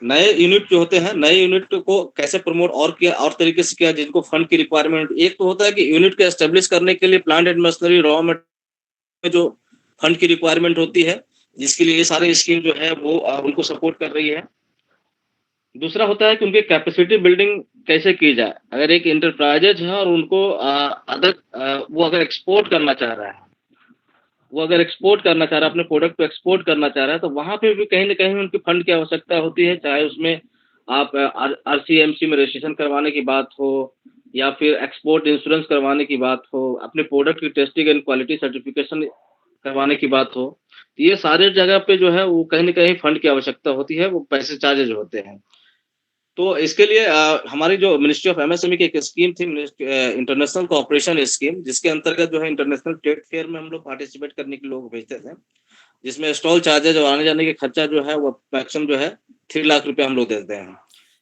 नए यूनिट जो होते हैं, नए यूनिट को कैसे प्रमोट और किया और तरीके से किया जिनको फंड की रिक्वायरमेंट, एक तो होता है कि यूनिट को एस्टेब्लिश करने के लिए plant and machinery raw material जो फंड की रिक्वायरमेंट होती है, जिसके लिए ये सारे स्कीम जो है वो उनको सपोर्ट कर रही है। दूसरा होता है कि उनकी कैपेसिटी बिल्डिंग कैसे की जाए। अगर एक इंटरप्राइजेज है और उनको वो अगर एक्सपोर्ट करना चाह रहा है, अपने प्रोडक्ट को एक्सपोर्ट करना चाह रहा है, तो वहां पे भी कहीं ना कहीं उनकी फंड की आवश्यकता होती है। चाहे उसमें आप RCMC में रजिस्ट्रेशन करवाने की बात हो, या फिर एक्सपोर्ट इंश्योरेंस करवाने की बात हो, अपने प्रोडक्ट की टेस्टिंग एंड क्वालिटी सर्टिफिकेशन करवाने की बात हो, तो ये सारे जगह पे जो है वो कहीं ना कहीं फंड की आवश्यकता होती है, वो पैसे चार्जेज होते हैं। तो इसके लिए हमारी जो मिनिस्ट्री ऑफ MSME की एक स्कीम थी, इंटरनेशनल कोऑपरेशन स्कीम, जिसके अंतर्गत जो है इंटरनेशनल ट्रेड फेयर में हम लोग पार्टिसिपेट करने के लोग भेजते थे, जिसमें स्टॉल चार्जेज और आने जाने के खर्चा जो है वो मैक्सिमम जो है 3 लाख रुपए हम लोग देते हैं।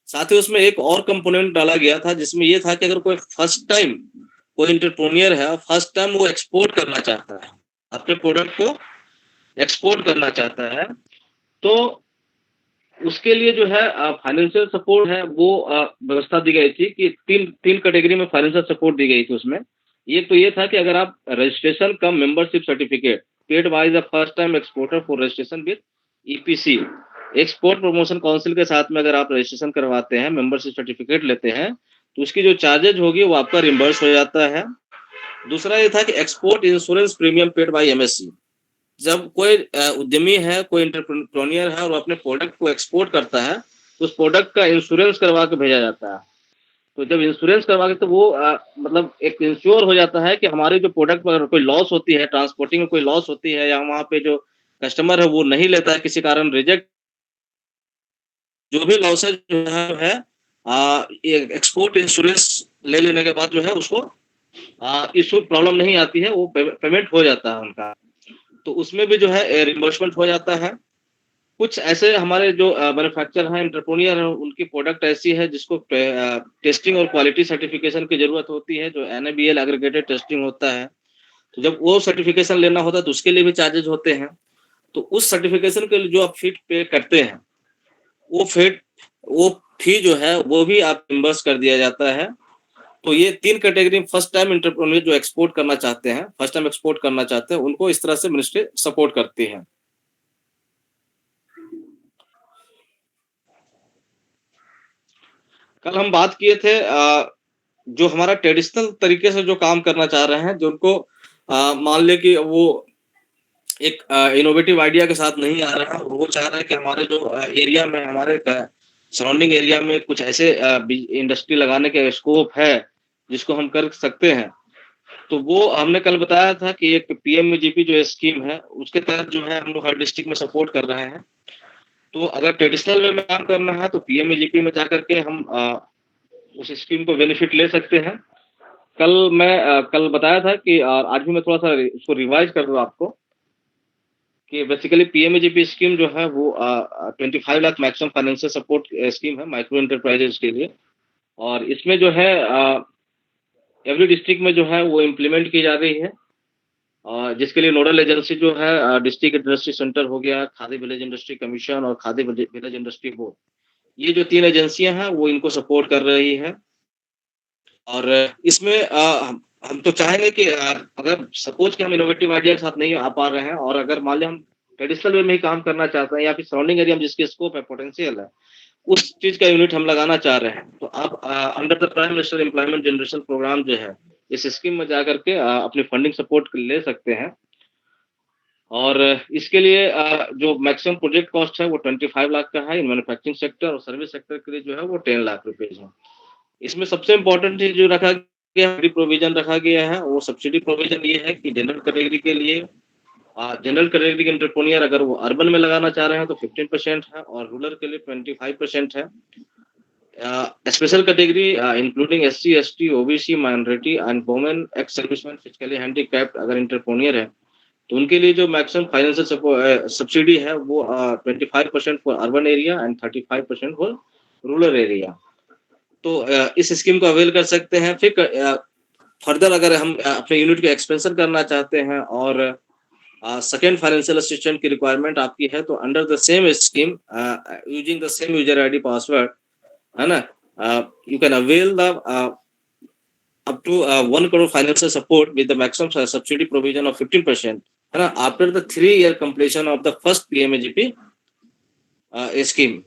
साथ ही उसमें एक और कंपोनेंट डाला गया था, जिसमें ये था कि अगर कोई फर्स्ट टाइम कोई इंटरप्रेन्योर है, फर्स्ट टाइम वो एक्सपोर्ट करना चाहता है, अपने प्रोडक्ट को एक्सपोर्ट करना चाहता है, तो उसके लिए जो है फाइनेंशियल सपोर्ट है वो व्यवस्था दी गई थी कि तीन कैटेगरी में फाइनेंशियल सपोर्ट दी गई थी उसमें। एक तो ये था कि अगर आप registration come membership certificate paid by the first time exporter for registration with EPC, export promotion council के साथ में अगर आप रजिस्ट्रेशन करवाते हैं, मेंबरशिप सर्टिफिकेट लेते हैं, तो उसकी जो चार्जेज होगी वो आपका रिम्बर्स हो जाता है। दूसरा ये था कि export insurance premium paid by MSC, जब कोई उद्यमी है, कोई एंटरप्रेन्योर है और वो अपने प्रोडक्ट को एक्सपोर्ट करता है, तो उस प्रोडक्ट का इंश्योरेंस करवा के भेजा जाता है। तो जब इंश्योरेंस करवा के, तो वो मतलब एक इंश्योर हो जाता है कि हमारे जो प्रोडक्ट पर कोई लॉस होती है, ट्रांसपोर्टिंग में कोई लॉस होती है, या वहाँ पे जो कस्टमर है वो नहीं लेता है, किसी कारण रिजेक्ट, जो भी लॉसेज जो है एक्सपोर्ट इंश्योरेंस ले लेने के बाद जो है उसको इशू प्रॉब्लम नहीं आती है, वो पेमेंट हो जाता है उनका, तो उसमें भी जो है रिम्बर्समेंट हो जाता है। कुछ ऐसे हमारे जो मैन्युफैक्चर हैं, एंटरप्रेन्योर हैं, उनकी प्रोडक्ट ऐसी है जिसको टेस्टिंग और क्वालिटी सर्टिफिकेशन की जरूरत होती है, जो NABL एग्रीगेटेड टेस्टिंग होता है। तो जब वो सर्टिफिकेशन लेना होता है तो उसके लिए भी चार्जेज होते हैं। तो उस सर्टिफिकेशन के लिए जो आप फी पे करते हैं, वो फी जो है वो भी आप रिम्बर्स कर दिया जाता है। तो ये 3 कैटेगरी, फर्स्ट टाइम एंटरप्रेन्योर जो एक्सपोर्ट करना चाहते हैं, फर्स्ट टाइम एक्सपोर्ट करना चाहते हैं, उनको इस तरह से मिनिस्ट्री सपोर्ट करती है। कल हम बात किए थे जो हमारा ट्रेडिशनल तरीके से जो काम करना चाह रहे हैं, जो उनको मान ले कि वो एक इनोवेटिव आइडिया के साथ नहीं आ रहा है, वो चाह रहा है कि हमारे जो एरिया में, हमारे सराउंडिंग एरिया में कुछ ऐसे इंडस्ट्री लगाने के स्कोप है जिसको हम कर सकते हैं। तो वो हमने कल बताया था कि एक PMEGP जो स्कीम है, उसके तहत जो है हम लोग हर डिस्ट्रिक्ट में सपोर्ट कर रहे हैं। तो अगर ट्रेडिशनल वे में काम करना है तो PMEGP में जाकर के हम उस स्कीम को बेनिफिट ले सकते हैं। कल बताया था कि आज भी मैं थोड़ा सा उसको रिवाइज कर दूं आपको, कि बेसिकली PMEGP स्कीम जो है वो 25 lakh maximum financial support scheme है माइक्रो एंटरप्राइजेज के लिए, और इसमें जो है एवरी डिस्ट्रिक्ट में जो है वो इम्प्लीमेंट की जा रही है, जिसके लिए नोडल एजेंसी जो है डिस्ट्रिक्ट इंडस्ट्री सेंटर हो गया, खादी विलेज इंडस्ट्री कमीशन और खादी विलेज इंडस्ट्री बोर्ड, ये जो 3 एजेंसियां हैं वो इनको सपोर्ट कर रही है। और इसमें हम तो चाहेंगे कि अगर सपोज कि हम इनोवेटिव आइडिया के साथ नहीं आ पा रहे हैं, और अगर मान लिया हम ट्रेडिशनल वे में ही काम करना चाहते हैं, या फिर सराउंडिंग एरिया में जिसके स्कोप है, पोटेंशियल है, उस चीज का यूनिट हम लगाना चाह रहे हैं, तो आप under the prime minister employment generation programme जो है, इस स्कीम में जाकर के अपनी फंडिंग सपोर्ट ले सकते हैं। और इसके लिए जो मैक्सिमम प्रोजेक्ट कॉस्ट है वो 25 लाख का है इन मैन्युफैक्चरिंग सेक्टर, और सर्विस सेक्टर के लिए जो है वो 10 लाख रुपए है। इसमें सबसे इम्पोर्टेंट चीज जो रखा गया है, प्रोविजन रखा गया है, वो सब्सिडी प्रोविजन ये है कि जनरल कैटेगरी के लिए, जनरल कैटेगरी के एंटरप्रेन्योर अगर वो अर्बन में लगाना चाह रहे हैं तो 15% है, और रूरल के लिए 25% है। Special category including SC, ST, OBC, minority and women, ex serviceman, physically handicapped अगर एंटरप्रेन्योर है, तो उनके लिए जो मैक्सिमम फाइनेंशियल सब्सिडी है वो 25% for urban area and 35% for rural area. तो इस स्कीम को अवेल कर सकते हैं। फिर फर्दर अगर हम अपने यूनिट को एक्सपेंशन करना चाहते हैं और सेकेंड फाइनेंशियल असिस्टेंट की रिक्वायरमेंट आपकी है तो under the same scheme using the same user ID password, है ना, you can avail the up to 1 crore financial support with the maximum subsidy provision of 15%, है ना, after the 3-year completion of the first PMAGP scheme.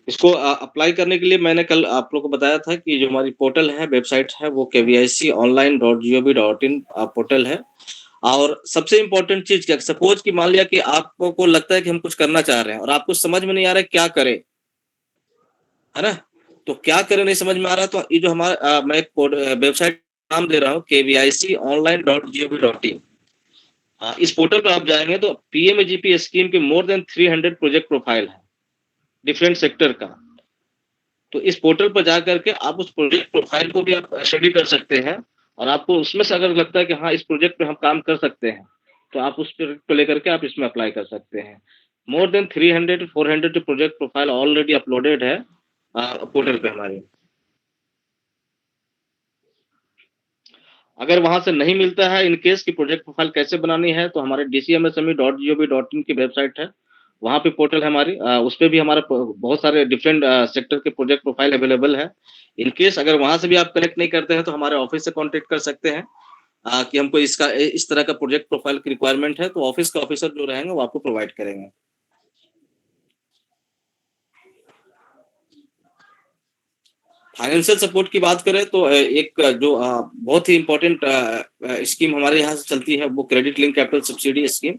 इसको apply करने के लिए मैंने कल आप लोग को बताया था कि जो हमारी पोर्टल है, वेबसाइट है, वो kviconline.gov.in पोर्टल है। और सबसे इम्पोर्टेंट चीज क्या, सपोज कि मान लिया कि आपको लगता है कि हम कुछ करना चाह रहे हैं और आपको समझ में नहीं आ रहा है क्या करें, है ना, तो क्या करें नहीं समझ में आ रहा है, तो ये जो हमारा मैं वेबसाइट नाम दे रहा हूँ kviconline.gov.in, इस पोर्टल पर आप जाएंगे तो पीएमएजीपी स्कीम के मोर देन 300 प्रोजेक्ट प्रोफाइल है डिफरेंट सेक्टर का। तो इस पोर्टल पर जा करके आप उस प्रोजेक्ट प्रोफाइल को भी आप स्टडी कर सकते हैं और आपको उसमें से अगर लगता है कि हाँ इस प्रोजेक्ट पे हम काम कर सकते हैं तो आप उस प्रोजेक्ट को लेकर के आप इसमें अप्लाई कर सकते हैं। More than 300-400 project profile already uploaded है पोर्टल पे हमारे। अगर वहां से नहीं मिलता है इन केस की प्रोजेक्ट प्रोफाइल कैसे बनानी है, तो हमारे dcmsme.gov.in की वेबसाइट है, वहां पे पोर्टल है हमारी, उस पर भी हमारा बहुत सारे डिफरेंट सेक्टर के प्रोजेक्ट प्रोफाइल अवेलेबल है। इन केस अगर वहां से भी आप कनेक्ट नहीं करते हैं तो हमारे ऑफिस से कांटेक्ट कर सकते हैं कि हमको इस तरह का प्रोजेक्ट प्रोफाइल की रिक्वायरमेंट है, तो ऑफिस का ऑफिसर जो रहेंगे वो आपको प्रोवाइड करेंगे। फाइनेंशियल सपोर्ट की बात करें तो एक जो बहुत ही इम्पोर्टेंट स्कीम हमारे यहाँ से चलती है वो credit link capital subsidy scheme,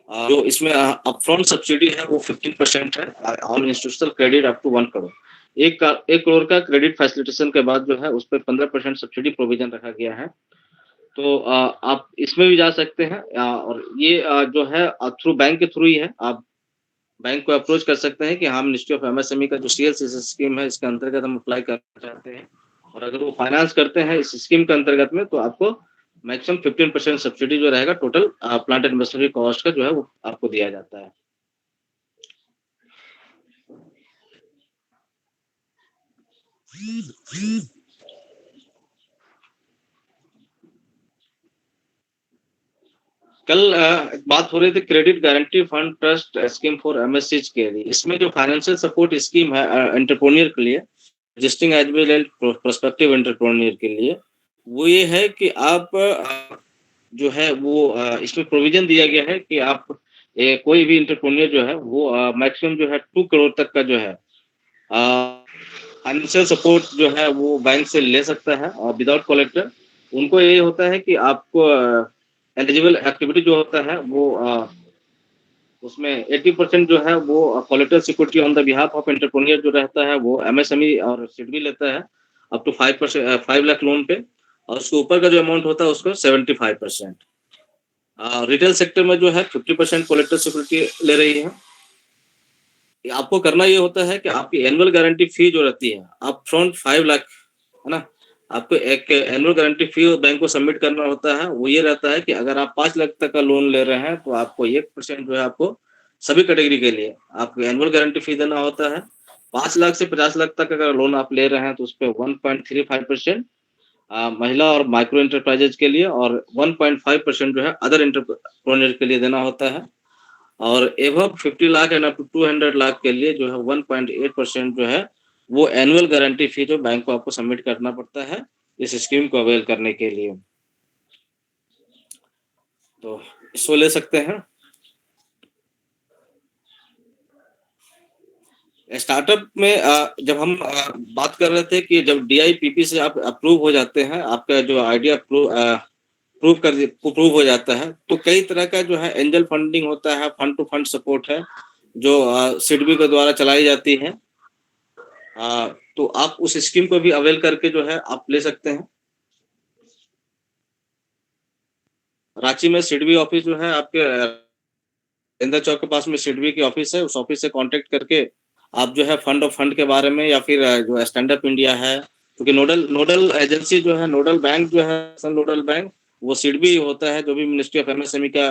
जो इसमें अपफ्रंट सब्सिडी है वो 15% है on institutional credit up to 1 crore. 1 crore का क्रेडिट फैसिलिटेशन के बाद जो है उस पर 15% सब्सिडी प्रोविजन रखा गया है। तो आप इसमें भी जा सकते हैं और ये जो है थ्रू बैंक के थ्रू ही है। आप बैंक को अप्रोच कर सकते हैं कि हम मिनिस्ट्री ऑफ एमएसएमई का जो सीएलसी स्कीम है इसके अंतर्गत हम अप्लाई करना चाहते हैं, और अगर वो फाइनेंस करते हैं इस स्कीम के अंतर्गत में तो आपको मैक्सिमम 15% सब्सिडी जो रहेगा total plant and machinery cost का जो है वो आपको दिया जाता है। कल बात हो रही थी credit guarantee fund trust scheme for MSEs के लिए। इसमें जो फाइनेंशियल सपोर्ट स्कीम है एंटरप्रेन्योर के लिए, existing as well as prospective entrepreneur के लिए, वो ये है कि आप जो है वो इसमें प्रोविजन दिया गया है कि आप कोई भी एंटरप्रेन्योर जो है वो मैक्सिमम जो है 2 करोड़ तक का जो है फाइनेंशियल सपोर्ट जो है वो बैंक से ले सकता है और विदाउट कलेक्टर। उनको ये होता है कि आपको एलिजिबल एक्टिविटी जो होता है वो उसमें 80% जो है वो collateral security on the behalf of entrepreneur जो रहता है वो एमएसएमई और सिडबी लेता है अप टू 5 लाख लोन पे, और उसके ऊपर का जो अमाउंट होता है उसको 75%। रिटेल सेक्टर में जो है 50% कोलेटरल सिक्योरिटी ले रही है। आपको करना ये होता है कि आपकी एनुअल गारंटी फी जो रहती है अप फ्रंट 5 लाख, है ना, आपको एक एनुअल गारंटी फी बैंक को सबमिट करना होता है। वो ये रहता है कि अगर आप 5 लाख तक का लोन ले रहे हैं तो आपको 1% जो है आपको सभी कैटेगरी के लिए आपको एनुअल गारंटी फी देना होता है। 5 लाख से 50 लाख तक अगर लोन आप ले रहे हैं तो उस पर 1.35% महिला और माइक्रो एंटरप्राइजेज के लिए और 1.5% जो है अदर एंटरप्रेन्योर के लिए देना होता है, और above 50 lakh and up to 200 lakh के लिए जो है 1.8% जो है वो एनुअल गारंटी फी जो बैंक को आपको सबमिट करना पड़ता है इस स्कीम को अवेल करने के लिए। तो इसको ले सकते हैं। स्टार्टअप में जब हम बात कर रहे थे कि जब DIPP से आप अप्रूव हो जाते हैं, आपका जो आइडिया प्रूव हो जाता है, तो कई तरह का जो है एंजल फंडिंग होता है, फंड टू फंड सपोर्ट है जो सिडबी के द्वारा चलाई जाती है। तो आप उस स्कीम को भी अवेल करके जो है आप ले सकते हैं। रांची में सिडबी ऑफिस जो है आपके इंदिरा चौक के पास में सिडबी की ऑफिस है, उस ऑफिस से कांटेक्ट करके आप जो है फंड ऑफ फंड के बारे में या फिर जो स्टैंड अप इंडिया है, क्योंकि नोडल एजेंसी जो है, नोडल बैंक जो है, नोडल बैंक वो सिडबी होता है जो भी मिनिस्ट्री ऑफ एमएसएमई का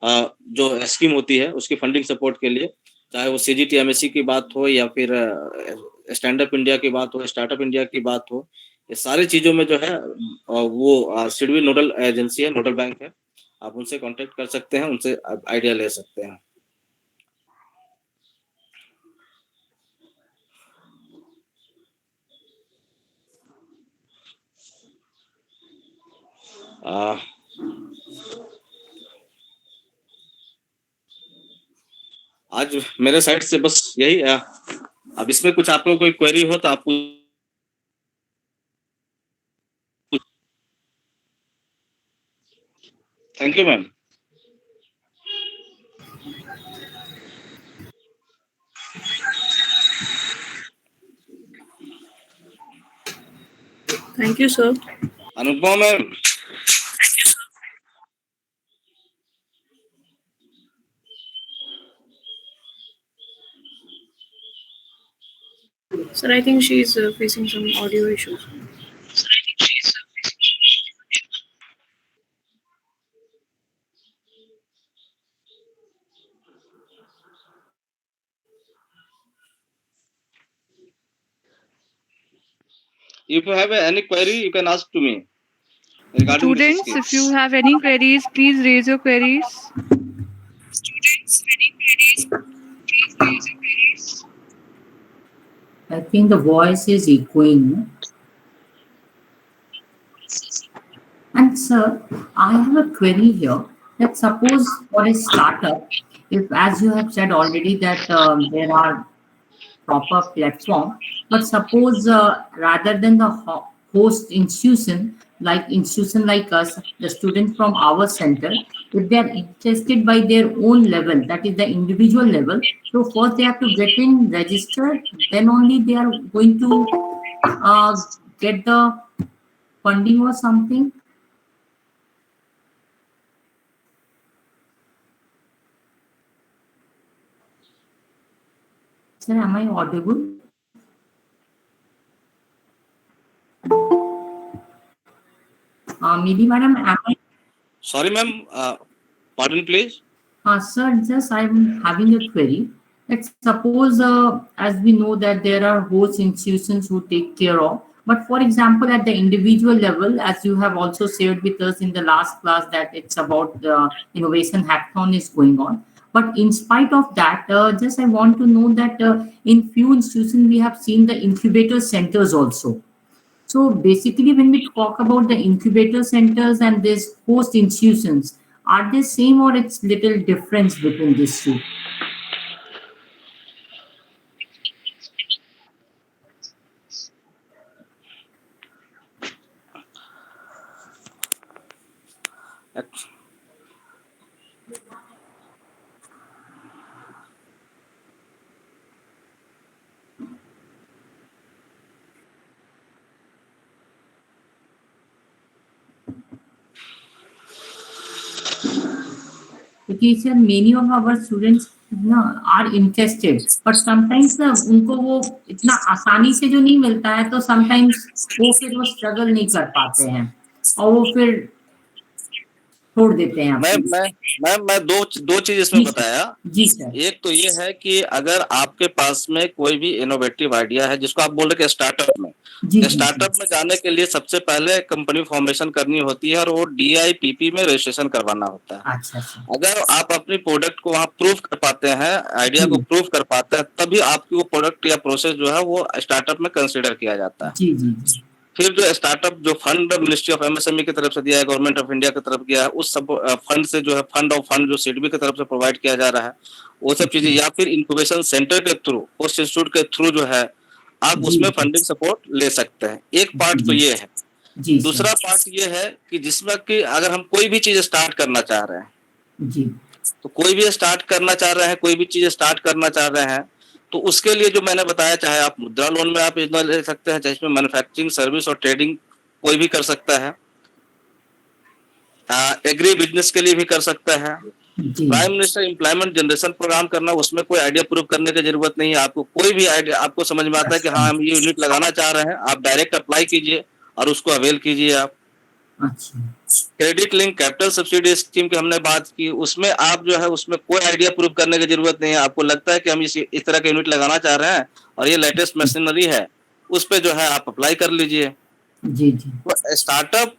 जो स्कीम होती है उसकी फंडिंग सपोर्ट के लिए, चाहे वो CGTMSC की बात हो या फिर स्टैंड अप इंडिया की बात हो, स्टार्टअप इंडिया की बात हो, ये सारी चीजों में जो है वो सिडबी नोडल एजेंसी है, नोडल बैंक है। आप उनसे कांटेक्ट कर सकते हैं, उनसे आइडिया ले सकते हैं। आज मेरे साइड से बस यही है। अब इसमें कुछ आपको कोई क्वेरी हो तो आप thank you ma'am. Thank you, sir. Anupama ma'am. Sir, I think she is facing some audio issues. If you have any query, you can ask to me regarding this Students, scheme. if you have any queries, please raise your queries. I think the voice is echoing. And sir, I have a query here. That suppose for a startup, if as you have said already that there are proper platform, but suppose rather than the host institution like us, the students from our center, if they are interested by their own level, that is the individual level, so first they have to get in registered, then only they are going to get the funding or something. Sir, am I audible? Maybe, madam, am I? Sorry, ma'am. Pardon, please. Sir, just I'm having a query. Let's suppose, as we know that there are host institutions who take care of, but for example, at the individual level, as you have also shared with us in the last class that it's about the innovation hackathon is going on. But in spite of that, just I want to know that in few institutions we have seen the incubator centers also. So basically, when we talk about the incubator centers and these host institutions, are they same or it's little difference between these two? Because sir, many of our students are interested, but sometimes उनको वो इतना आसानी से जो नहीं मिलता है, तो sometimes वो फिर वो struggle नहीं कर पाते हैं और वो फिर छोड़ देते हैं। मैं दो चीज इसमें बताया। जी सर। एक तो ये है कि अगर आपके पास में कोई भी इनोवेटिव आइडिया है, जिसको आप बोल रहे हैं स्टार्टअप में, स्टार्टअप में जाने के लिए सबसे पहले कंपनी फॉर्मेशन करनी होती है और वो DIPP में रजिस्ट्रेशन करवाना होता है। अच्छा। अगर आप अपनी प्रोडक्ट को वहाँ प्रूव कर पाते हैं, आइडिया को प्रूव कर पाते हैं, तभी आपकी वो प्रोडक्ट या प्रोसेस जो है वो स्टार्टअप में कंसिडर किया जाता है। जी। फिर जो स्टार्टअप जो फंड मिनिस्ट्री ऑफ MSME की तरफ से दिया है, गवर्नमेंट ऑफ इंडिया की तरफ गया है, उस सब फंड से जो है फंड जो सिडबी की तरफ से प्रोवाइड किया जा रहा है, वो सब चीजें, या फिर इंक्यूबेशन सेंटर के थ्रू, पोस्ट इंस्टीट्यूट के थ्रू जो है आप उसमें फंडिंग सपोर्ट ले सकते हैं। एक पार्ट तो ये है। दूसरा पार्ट ये है कि जिसमें कि अगर हम कोई भी चीज स्टार्ट करना चाह रहे हैं, तो कोई भी स्टार्ट करना चाह रहे हैं, कोई भी चीज स्टार्ट करना चाह रहे हैं, तो उसके लिए जो मैंने बताया, चाहे आप मुद्रा लोन में आप योजना ले सकते हैं, चाहे इसमें मैन्युफैक्चरिंग सर्विस और ट्रेडिंग कोई भी कर सकता है, एग्री बिजनेस के लिए भी कर सकता है। Prime minister employment generation programme करना, उसमें कोई आइडिया प्रूव करने की जरूरत नहीं है आपको। कोई भी आइडिया आपको समझ में आता है कि हाँ हम ये यूनिट लगाना चाह रहे हैं, आप डायरेक्ट अप्लाई कीजिए और उसको अवेल कीजिए आप। अच्छा, credit link capital subsidy scheme की हमने बात की, उसमें आप जो है उसमें कोई आइडिया प्रूव करने की जरूरत नहीं है। आपको लगता है कि हम इस तरह के यूनिट लगाना चाह रहे हैं और ये लेटेस्ट मशीनरी है, उस पे जो है आप अप्लाई कर लीजिए। जी जी स्टार्टअप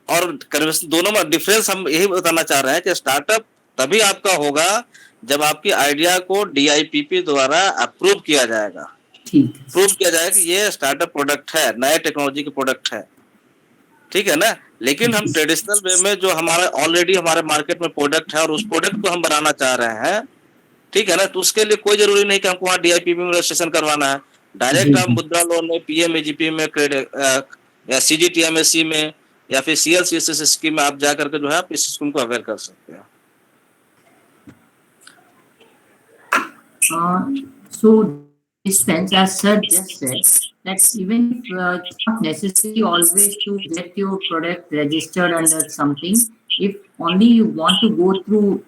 और कन्वेंशनल दोनों में डिफरेंस हम यही बताना चाह रहे हैं कि स्टार्टअप तभी आपका होगा जब आपकी आइडिया को DIPP द्वारा अप्रूव किया जाएगा, ठीक है। प्रूव किया जाएगा कि ये स्टार्टअप प्रोडक्ट है, नए टेक्नोलॉजी के प्रोडक्ट है, ठीक है ना। लेकिन हम ट्रेडिशनल वे में जो हमारा ऑलरेडी हमारे मार्केट में प्रोडक्ट है और उस प्रोडक्ट को हम बनाना चाह रहे हैं, ठीक है ना, तो उसके लिए कोई जरूरी नहीं कि हमको वहाँ DIPP में रजिस्ट्रेशन करवाना है। डायरेक्ट जी आप जी मुद्रा लोन में, PMAGP में, क्रेडिट या CGTMSE में या फिर CLCSS स्कीम में आप जा करके जो है आप इस स्कीम को अवेयर कर सकते हैं। So this sense, as sir just said, that even if it's not necessary always to get your product registered under something, if only you want to go through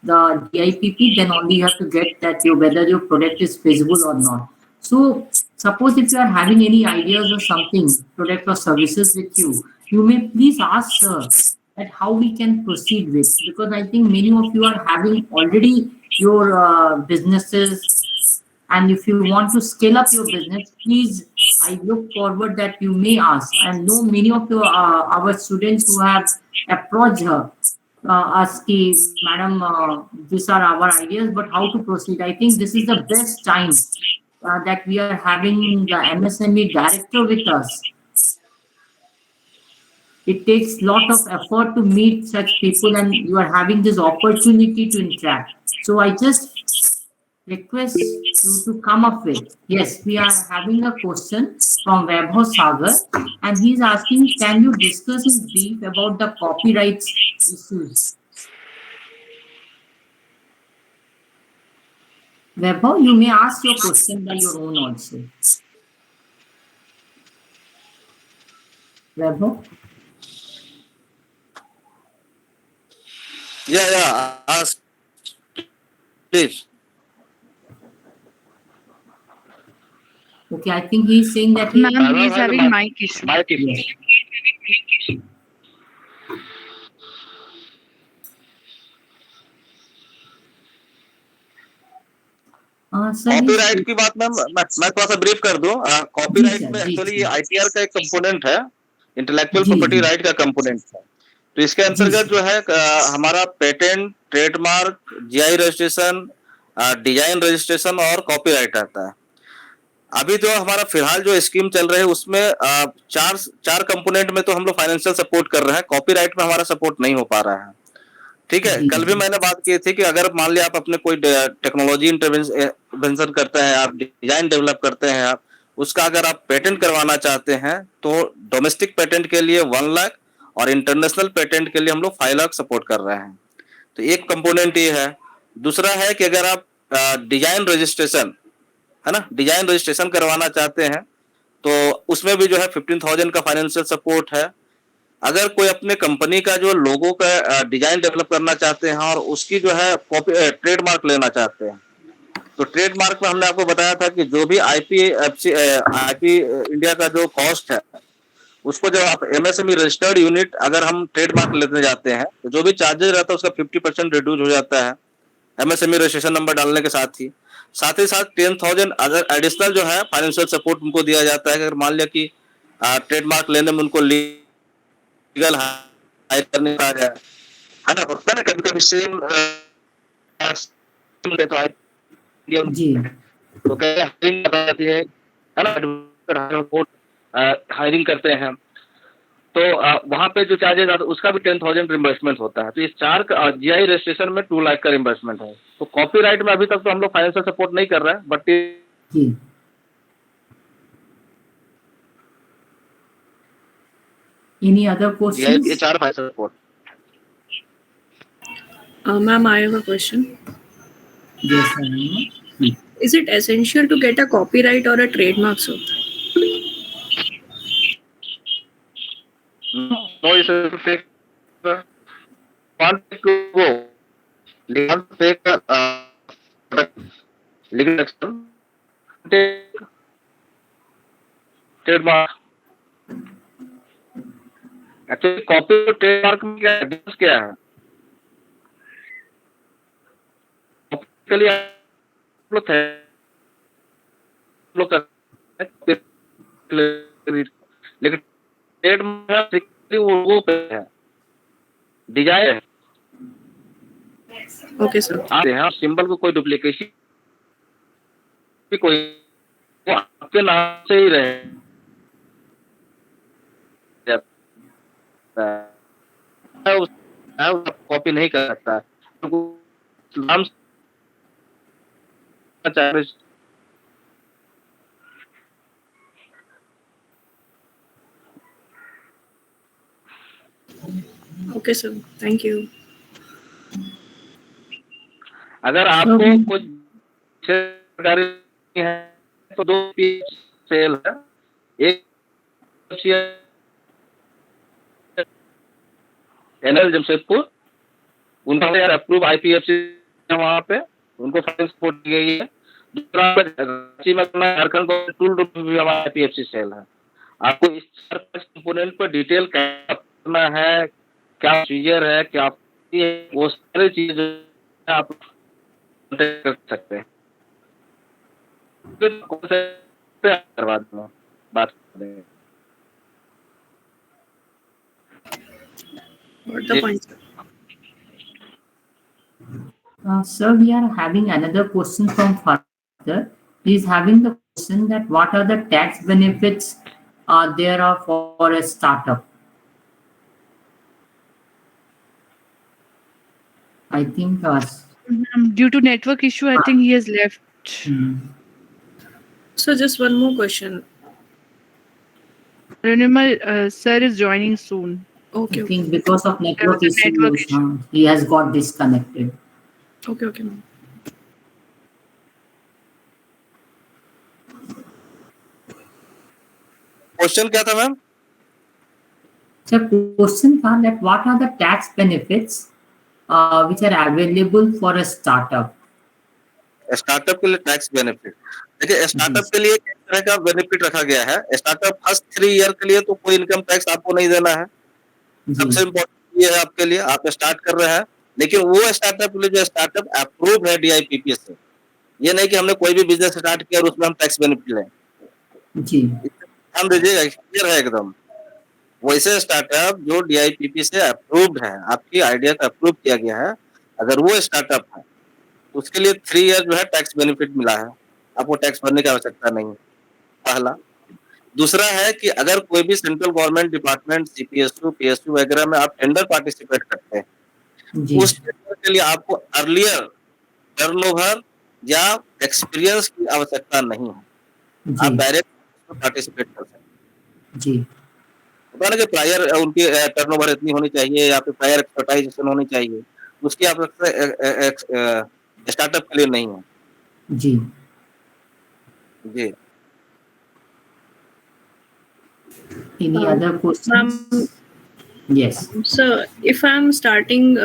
the DIPP, then only you have to get that whether your product is feasible or not. So suppose if you are having any ideas or something, product or services with you, you may please ask sir that how we can proceed with, because I think many of you are having already your businesses, and if you want to scale up your business, please I look forward that you may ask. I know many of your our students who have approached her us ki, madam, these are our ideas, but how to proceed? I think this is the best time that we are having the MSME director with us. It takes lot of effort to meet such people, and you are having this opportunity to interact. So I just request you to come up with. Yes, we are having a question from Vaibhav Sagar, and he's asking, can you discuss in brief about the copyrights issues? Vaibhav, you may ask your question by your own also. Vaibhav? Yeah, ask, please. Okay, I think he's saying that he Ma'am, he is having mic issue. yes. Sir, copyright की बात मैं थोड़ा सा brief कर दूं। Copyright में जी actually जी ये IPR का एक कंपोनेंट है, इंटेलेक्चुअल जी प्रॉपर्टी जी राइट का कंपोनेंट है। तो इसके जी अंतर्गत जो है हमारा patent, trademark, GI registration, design registration और कॉपीराइट आता है। अभी जो हमारा फिलहाल जो स्कीम चल रही है उसमें चार कंपोनेंट में तो हम लोग फाइनेंशियल सपोर्ट कर रहे हैं, कॉपीराइट में हमारा सपोर्ट नहीं हो पा रहा है। ठीक है, जी कल भी मैंने बात की थी कि अगर मान लिया आप अपने कोई टेक्नोलॉजी इंटरवेंशन करते हैं, आप डिजाइन डेवलप करते हैं, आप उसका अगर आप पेटेंट करवाना चाहते हैं तो डोमेस्टिक पेटेंट के लिए 1 लाख और इंटरनेशनल पेटेंट के लिए हम लोग 5 लाख सपोर्ट कर रहे हैं। तो एक कंपोनेंट ये है। दूसरा है कि अगर आप डिजाइन रजिस्ट्रेशन, है ना, डिजाइन रजिस्ट्रेशन करवाना चाहते हैं तो उसमें भी जो है 15,000 का फाइनेंशियल सपोर्ट है। अगर कोई अपने कंपनी का जो लोगो का डिजाइन डेवलप करना चाहते हैं और उसकी जो है कॉपी ट्रेडमार्क लेना चाहते हैं, तो ट्रेडमार्क में हमने आपको बताया था कि जो भी आईपी इंडिया का जो कॉस्ट है उसको जब आप MSME रजिस्टर्ड यूनिट अगर हम ट्रेडमार्क लेने जाते हैं तो जो भी चार्जेस रहता है उसका 50% रिड्यूस हो जाता है MSME रजिस्ट्रेशन नंबर डालने के साथ ही। साथ 10,000 अगर एडिशनल जो है फाइनेंशियल सपोर्ट उनको दिया जाता है। अगर मान लिया कि ट्रेडमार्क लेने में उनको लीगल हायर करने का है ना, होता है ना कभी कभी सेम जी तो क्या हायरिंग कराती है ना, हायरिंग करते हैं तो वहां पे जो चार्जेस आता है उसका भी 10,000 रिम्बर्समेंट होता है। तो इस 4 GI रजिस्ट्रेशन में 2 लाख का रिम्बर्समेंट है। तो कॉपीराइट में अभी तक तो हम लोग फाइनेंशियल सपोर्ट नहीं कर रहे हैं, बट जी any other GI questions? ये 4 financial support. Ma'am, I have a question. Yes, sir. Is it essential to get a copyright or a trademark, sir? No, it's a fake. Want to go. Want to take legal action. Take trademark. Actually copy और trademark में क्या difference क्या है? के लिए आप लोग लेकिन ट्रेडमार्क वो लोगों पे है, डिजाइन है। Okay, sir. यहाँ सिंबल को कोई डुप्लीकेशन भी कोई वो आपके नाम से ही रहे कॉपी नहीं कर सकता नाम चाहे Okay, sir. Thank you. अगर आपको कुछ सरकारी है तो 2 सेल है, एक एनएल जमशेदपुर, उनका यार अप्रूव आईपीएफसी है, वहाँ पे उनको फाइनेंस सपोर्ट दी गई है। दूसरा रांची में झारखंड को टूल रूप में हमारा आईपीएफसी सेल है। आपको इस कंपोनेंट पर डिटेल क्या करना है, क्या प्रोसीजर है, क्या वो सारी चीजें आप कर सकते हैं। करवा दूंगा, बात करेंगे। What the point, sir? Sir, we are having another question from Father. He is having the question that what are the tax benefits there are for a startup? I think Due to network issue, I think he has left. So just one more question. Arunima, sir is joining soon. Okay, I okay. think because of network There was a network issues, issue. he has got disconnected. Okay, okay, ma'am. Question क्या था ma'am? So question था that what are the tax benefits which are available for a startup? Startup के लिए tax benefit, देखिए startup के लिए किस तरह का बेनिफिट रखा गया है। स्टार्टअप फर्स्ट 3 ईयर के लिए तो कोई इनकम टैक्स आपको नहीं देना है। सबसे इम्पोर्टेंट ये है आपके लिए, आप स्टार्ट कर रहे हैं, लेकिन वो स्टार्टअप के लिए जो स्टार्टअप अप्रूव है DIPP से, ये नहीं कि हमने कोई भी बिजनेस स्टार्ट किया और उसमें हम टैक्स बेनिफिट लें। जी, हम दीजिएगा, क्लियर है एकदम। वैसे स्टार्टअप जो DIPP से अप्रूव्ड है, आपकी आइडिया का अप्रूव किया गया है, अगर वो स्टार्टअप है उसके लिए 3 ईयर जो है टैक्स बेनिफिट मिला है, आपको टैक्स भरने की आवश्यकता नहीं, पहला। दूसरा है कि अगर कोई भी central government department CPSU, PSU वगैरह में आप टेंडर पार्टिसिपेट करते हैं, उस टेंडर के लिए आपको अर्लियर टर्नओवर या एक्सपीरियंस की आवश्यकता नहीं है, आप डायरेक्ट पार्टिसिपेट कर सकते हैं। जी, होता है ना कि प्रायर उनकी टर्नओवर इतनी होनी चाहिए या फिर प्रायर एक्सपर्टाइजेशन होनी चाहिए, उसकी आवश्यकता स्टार्टअप के लिए नहीं है। जी, जी। any other questions? Yes. So if I'm setting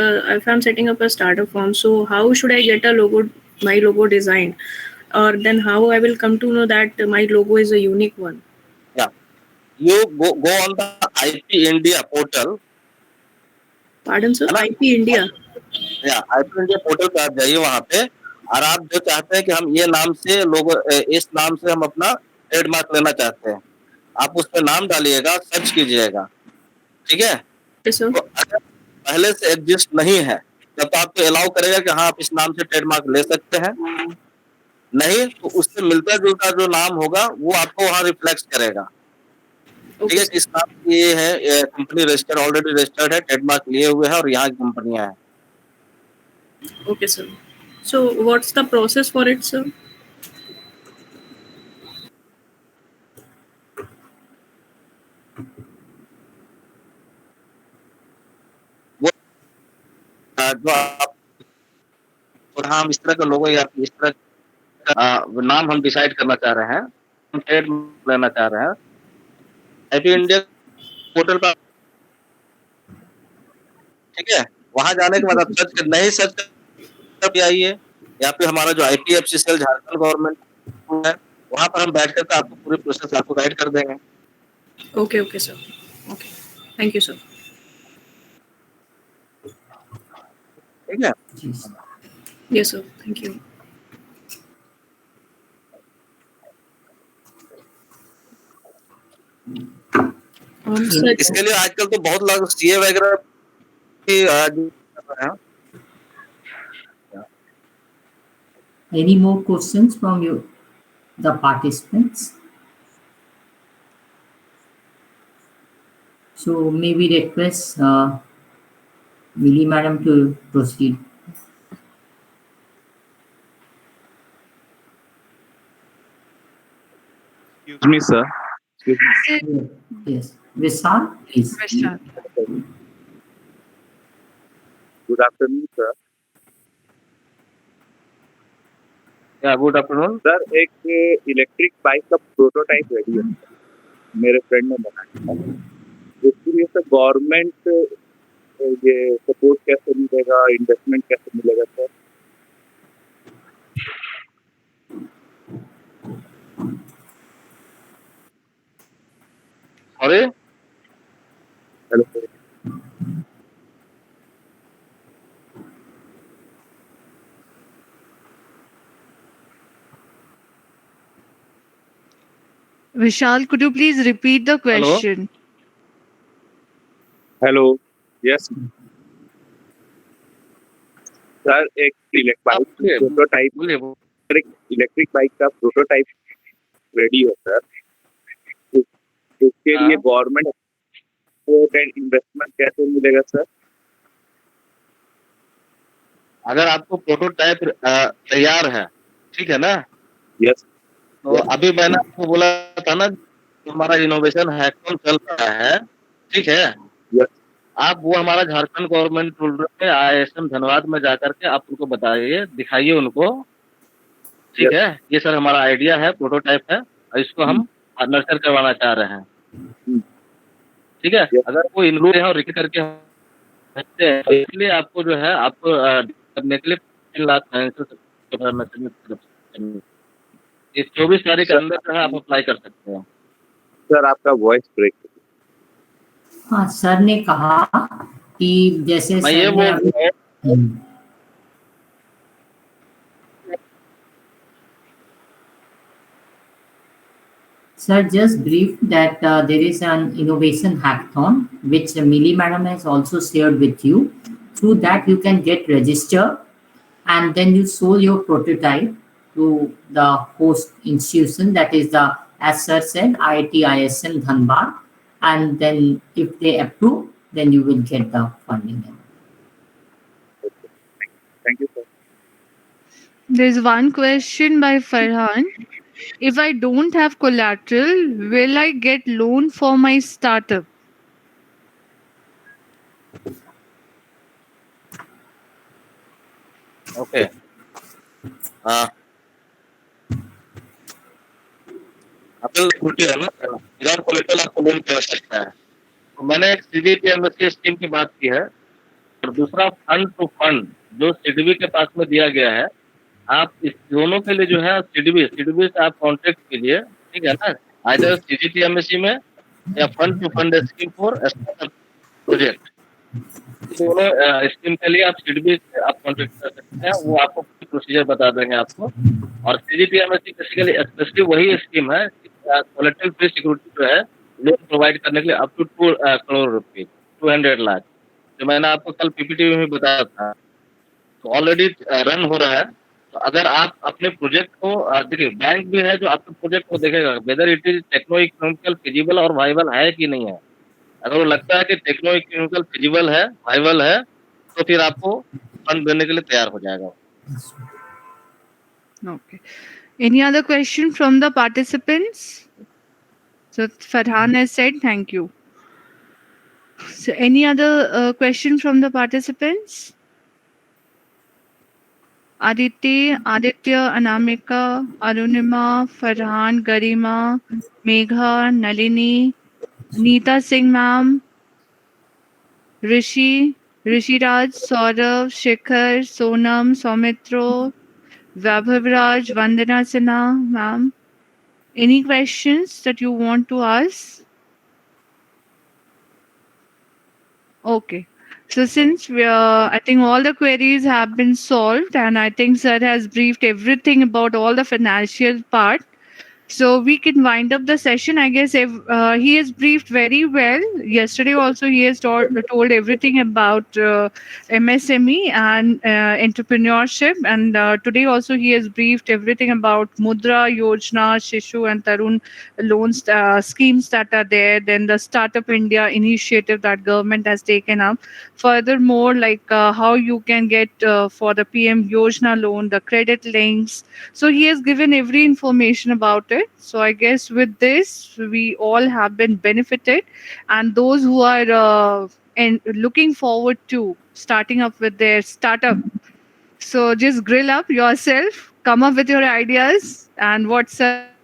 up a startup firm, so how should I get my logo designed, or then how I will come to know that my logo is a unique one? Yeah, you go on the IP India portal. Pardon, sir? IP India. या IP India portal पे आप जाइए, वहाँ पे, और आप जो चाहते हैं कि हम ये नाम से लोगो, इस नाम से हम अपना ट्रेडमार्क लेना चाहते हैं, आप उस पे नाम डालिएगा, सर्च कीजिएगा, ठीक है? तो अगर पहले से एग्जिस्ट नहीं है तब तो आपको अलाउ करेगा कि हाँ आप इस नाम से ट्रेडमार्क ले सकते हैं, नहीं तो उससे मिलता जुलता जो नाम होगा वो आपको वहाँ रिफ्लेक्ट करेगा, ठीक है? इस नाम की ये है, कंपनी रजिस्टर्ड, ऑलरेडी रजिस्टर्ड है, ट्रेडमार्क लिए हुए है और यहाँ की कंपनियां हैं। Okay, sir. So what's the process for it, sir? जो आप और हम इस तरह का लोगो या इस तरह का नाम हम डिसाइड करना चाह रहे हैं, हम ट्रेड लेना चाह रहे हैं, IP इंडिया पोर्टल पर, ठीक है? वहां जाने के बाद आप सर्च कर, नहीं सर्च कर आइए, या फिर हमारा जो IPFC सेल झारखंड गवर्नमेंट है, वहां पर हम बैठ कर आपको पूरी प्रोसेस आपको गाइड कर देंगे। Okay, okay, sir. Okay. Thank you, sir. ठीक है? Yes. Yes, sir. Thank you. Sir, इसके लिए आजकल तो बहुत लोग सीए वगैरह भी आज कर रहे हैं। Any more questions from you, the participants? So maybe request Millie Madam to proceed. Excuse me, sir. Yes. Vishal, please. Vishal. Good afternoon, sir. Yeah, good afternoon. Sir एक इलेक्ट्रिक बाइक का prototype ready है, मेरे friend ने बनाया है। इसके लिए sir government ये सपोर्ट कैसे मिलेगा, इन्वेस्टमेंट कैसे मिलेगा sir? Sorry? Hello sir. Vishal, could you please repeat the question? Hello, yes sir, एक इलेक्ट्रिक बाइक का प्रोटोटाइप रेडी है सर। इसके लिए गवर्नमेंट सपोर्ट एंड इन्वेस्टमेंट कैसे मिलेगा सर? अगर आपको प्रोटोटाइप तैयार है, ठीक है ना? यस। तो अभी मैंने आपको बोला था ना, हमारा इनोवेशन हैकाथन चल रहा है, ठीक है? यस। आप वो हमारा झारखंड गवर्नमेंट रूरल में IISM धनबाद में जाकर के आप उनको बताइए, दिखाइए उनको, ठीक है? ये सर हमारा आइडिया है, प्रोटोटाइप है, और इसको हम नर्चर करवाना चाह रहे हैं, ठीक है? अगर वो इनरोल है और रिक करके सकते हैं, तो इसलिए आपको जो है आपको करने के लिए 3 लाख इस 24 तारीख के अंदर जो है आप अप्लाई कर सकते हैं। सर आपका वॉइस ब्रेक। हाँ, सर ने कहा कि जैसे मैं ये बोल रहा हूँ, Sir, just brief that there is an innovation hackathon which Millie Madam has also shared with you. Through that, you can get registered and then you show your prototype to the host institution, that is the, as Sir said, IIT-ISM Dhanbad, and then if they approve, then you will get the funding. Thank you, sir. There's one question by Farhan. If I don't have collateral, will I get loan for my startup? Okay, आपको छुट्टी है ना, without collateral आपको loan की आवश्यकता है। तो मैंने एक CDPMSC स्कीम की बात की है, और दूसरा फंड टू फंड जो CDB के पास में दिया गया है, आप इस दोनों के लिए जो है CDB से आप कॉन्टेक्ट कीजिए, ठीक है ना? आइदर CDPMSC में या fund to fund scheme for startup project, दोनों स्कीम के लिए आप CDB से आप कॉन्टेक्ट कर सकते हैं, वो आपको प्रोसीजर बता देंगे आपको। और CDPMSC बेसिकली स्पेशली वही स्कीम है कोलेटरल फ्री सिक्योरिटी जो है लोन प्रोवाइड करने के लिए अप टू 2 करोड़ रुपए, 200 लाख, जो मैंने आपको कल PPT में भी बताया था। तो ऑलरेडी रन हो रहा है। तो अगर आप अपने प्रोजेक्ट को देखिए, बैंक भी है जो आपके प्रोजेक्ट को देखेगा whether it is techno economical feasible और वाइबल है कि नहीं है। अगर वो लगता है कि टेक्नो इकोनॉमिकल फिजिबल है, वाइबल है, तो फिर आपको फंड देने के लिए तैयार हो जाएगा। Okay. Any other question from the participants? So Farhan has said thank you. So any other question from the participants? Aditya, Anamika, Arunima, Farhan, Garima, Megha, Nalini, Neeta Singh ma'am, Rishi, Raj, Saurav, Shikhar, Sonam, Saumitro, Vaibhav Raj, Vandana Sinha ma'am. Any questions that you want to ask? Okay. So since I think all the queries have been solved, and I think sir has briefed everything about all the financial part. So we can wind up the session. I guess if, he has briefed very well. Yesterday also he has told everything about MSME and entrepreneurship, and today also he has briefed everything about Mudra Yojana, Shishu and Tarun loans schemes that are there. Then the Startup India initiative that government has taken up. Furthermore, like how you can get for the PM Yojana loan, the credit links. So he has given every information about it. So I guess with this, we all have been benefited, and those who are and looking forward to starting up with their startup. So just grill up yourself, come up with your ideas, and what sir has briefed.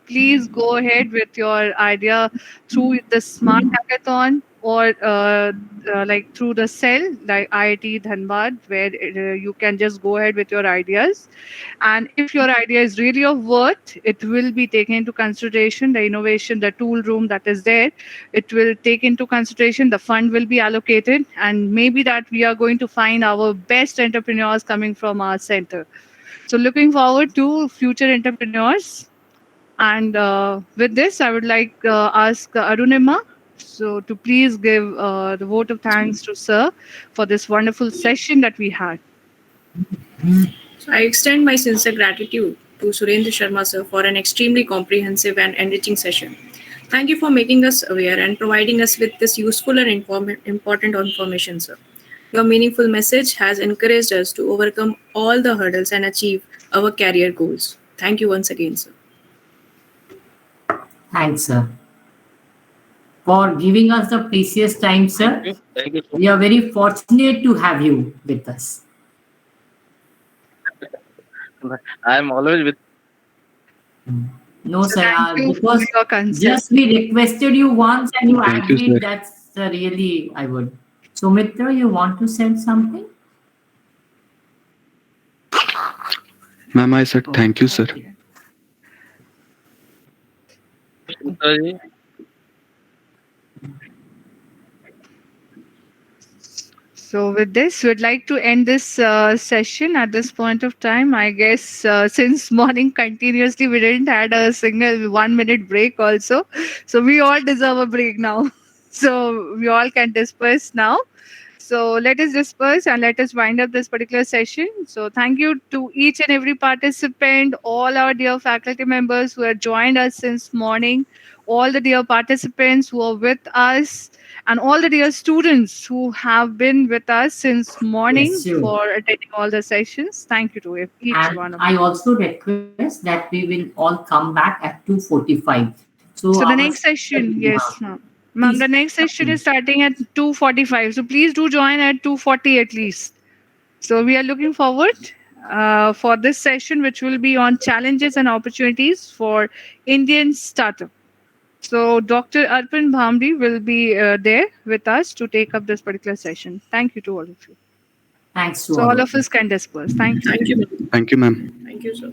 Please go ahead with your idea through the smart hackathon or like through the cell like IIT Dhanbad, where you can just go ahead with your ideas. And if your idea is really of worth, it will be taken into consideration. The innovation, the tool room that is there, it will take into consideration. The fund will be allocated, and maybe that we are going to find our best entrepreneurs coming from our center. So looking forward to future entrepreneurs. And with this, I would like ask Arunima so to please give the vote of thanks to sir for this wonderful session that we had. So I extend my sincere gratitude to Surendra Sharma sir for an extremely comprehensive and enriching session. Thank you for making us aware and providing us with this useful and important information, sir. Your meaningful message has encouraged us to overcome all the hurdles and achieve our career goals. Thank you once again, sir. Thanks, sir, for giving us the precious time, sir. Thank you so We are very fortunate to have you with us. much. I am always with. No, So sir, thank you for because your consent. just we requested you once and you Thank you, sir. agreed. That's really I would. So, Mitra, you want to send something? Ma'am, I said thank you, sir. Okay. Mitraji. So with this, we'd like to end this session at this point of time. I guess since morning continuously, we didn't had a single 1 minute break also. So we all deserve a break now. So we all can disperse now. So let us disperse and let us wind up this particular session. So thank you to each and every participant, all our dear faculty members who have joined us since morning, all the dear participants who are with us, and all the dear students who have been with us since morning Yes, sure. for attending all the sessions. Thank you to each And one of I you. also request that we will all come back at 2:45. So So the our next session, yes, ma'am. Ma'am, please the next session is starting at 2:45. So please do join at 2:40 at least. So we are looking forward for this session, which will be on challenges and opportunities for Indian startup. So Dr. Arpan Bhamri will be there with us to take up this particular session. Thank you to all of you. thanks to So all all of of you. us can disperse. Thank you. Thank you, ma'am. Thank you, ma'am. Thank you, sir.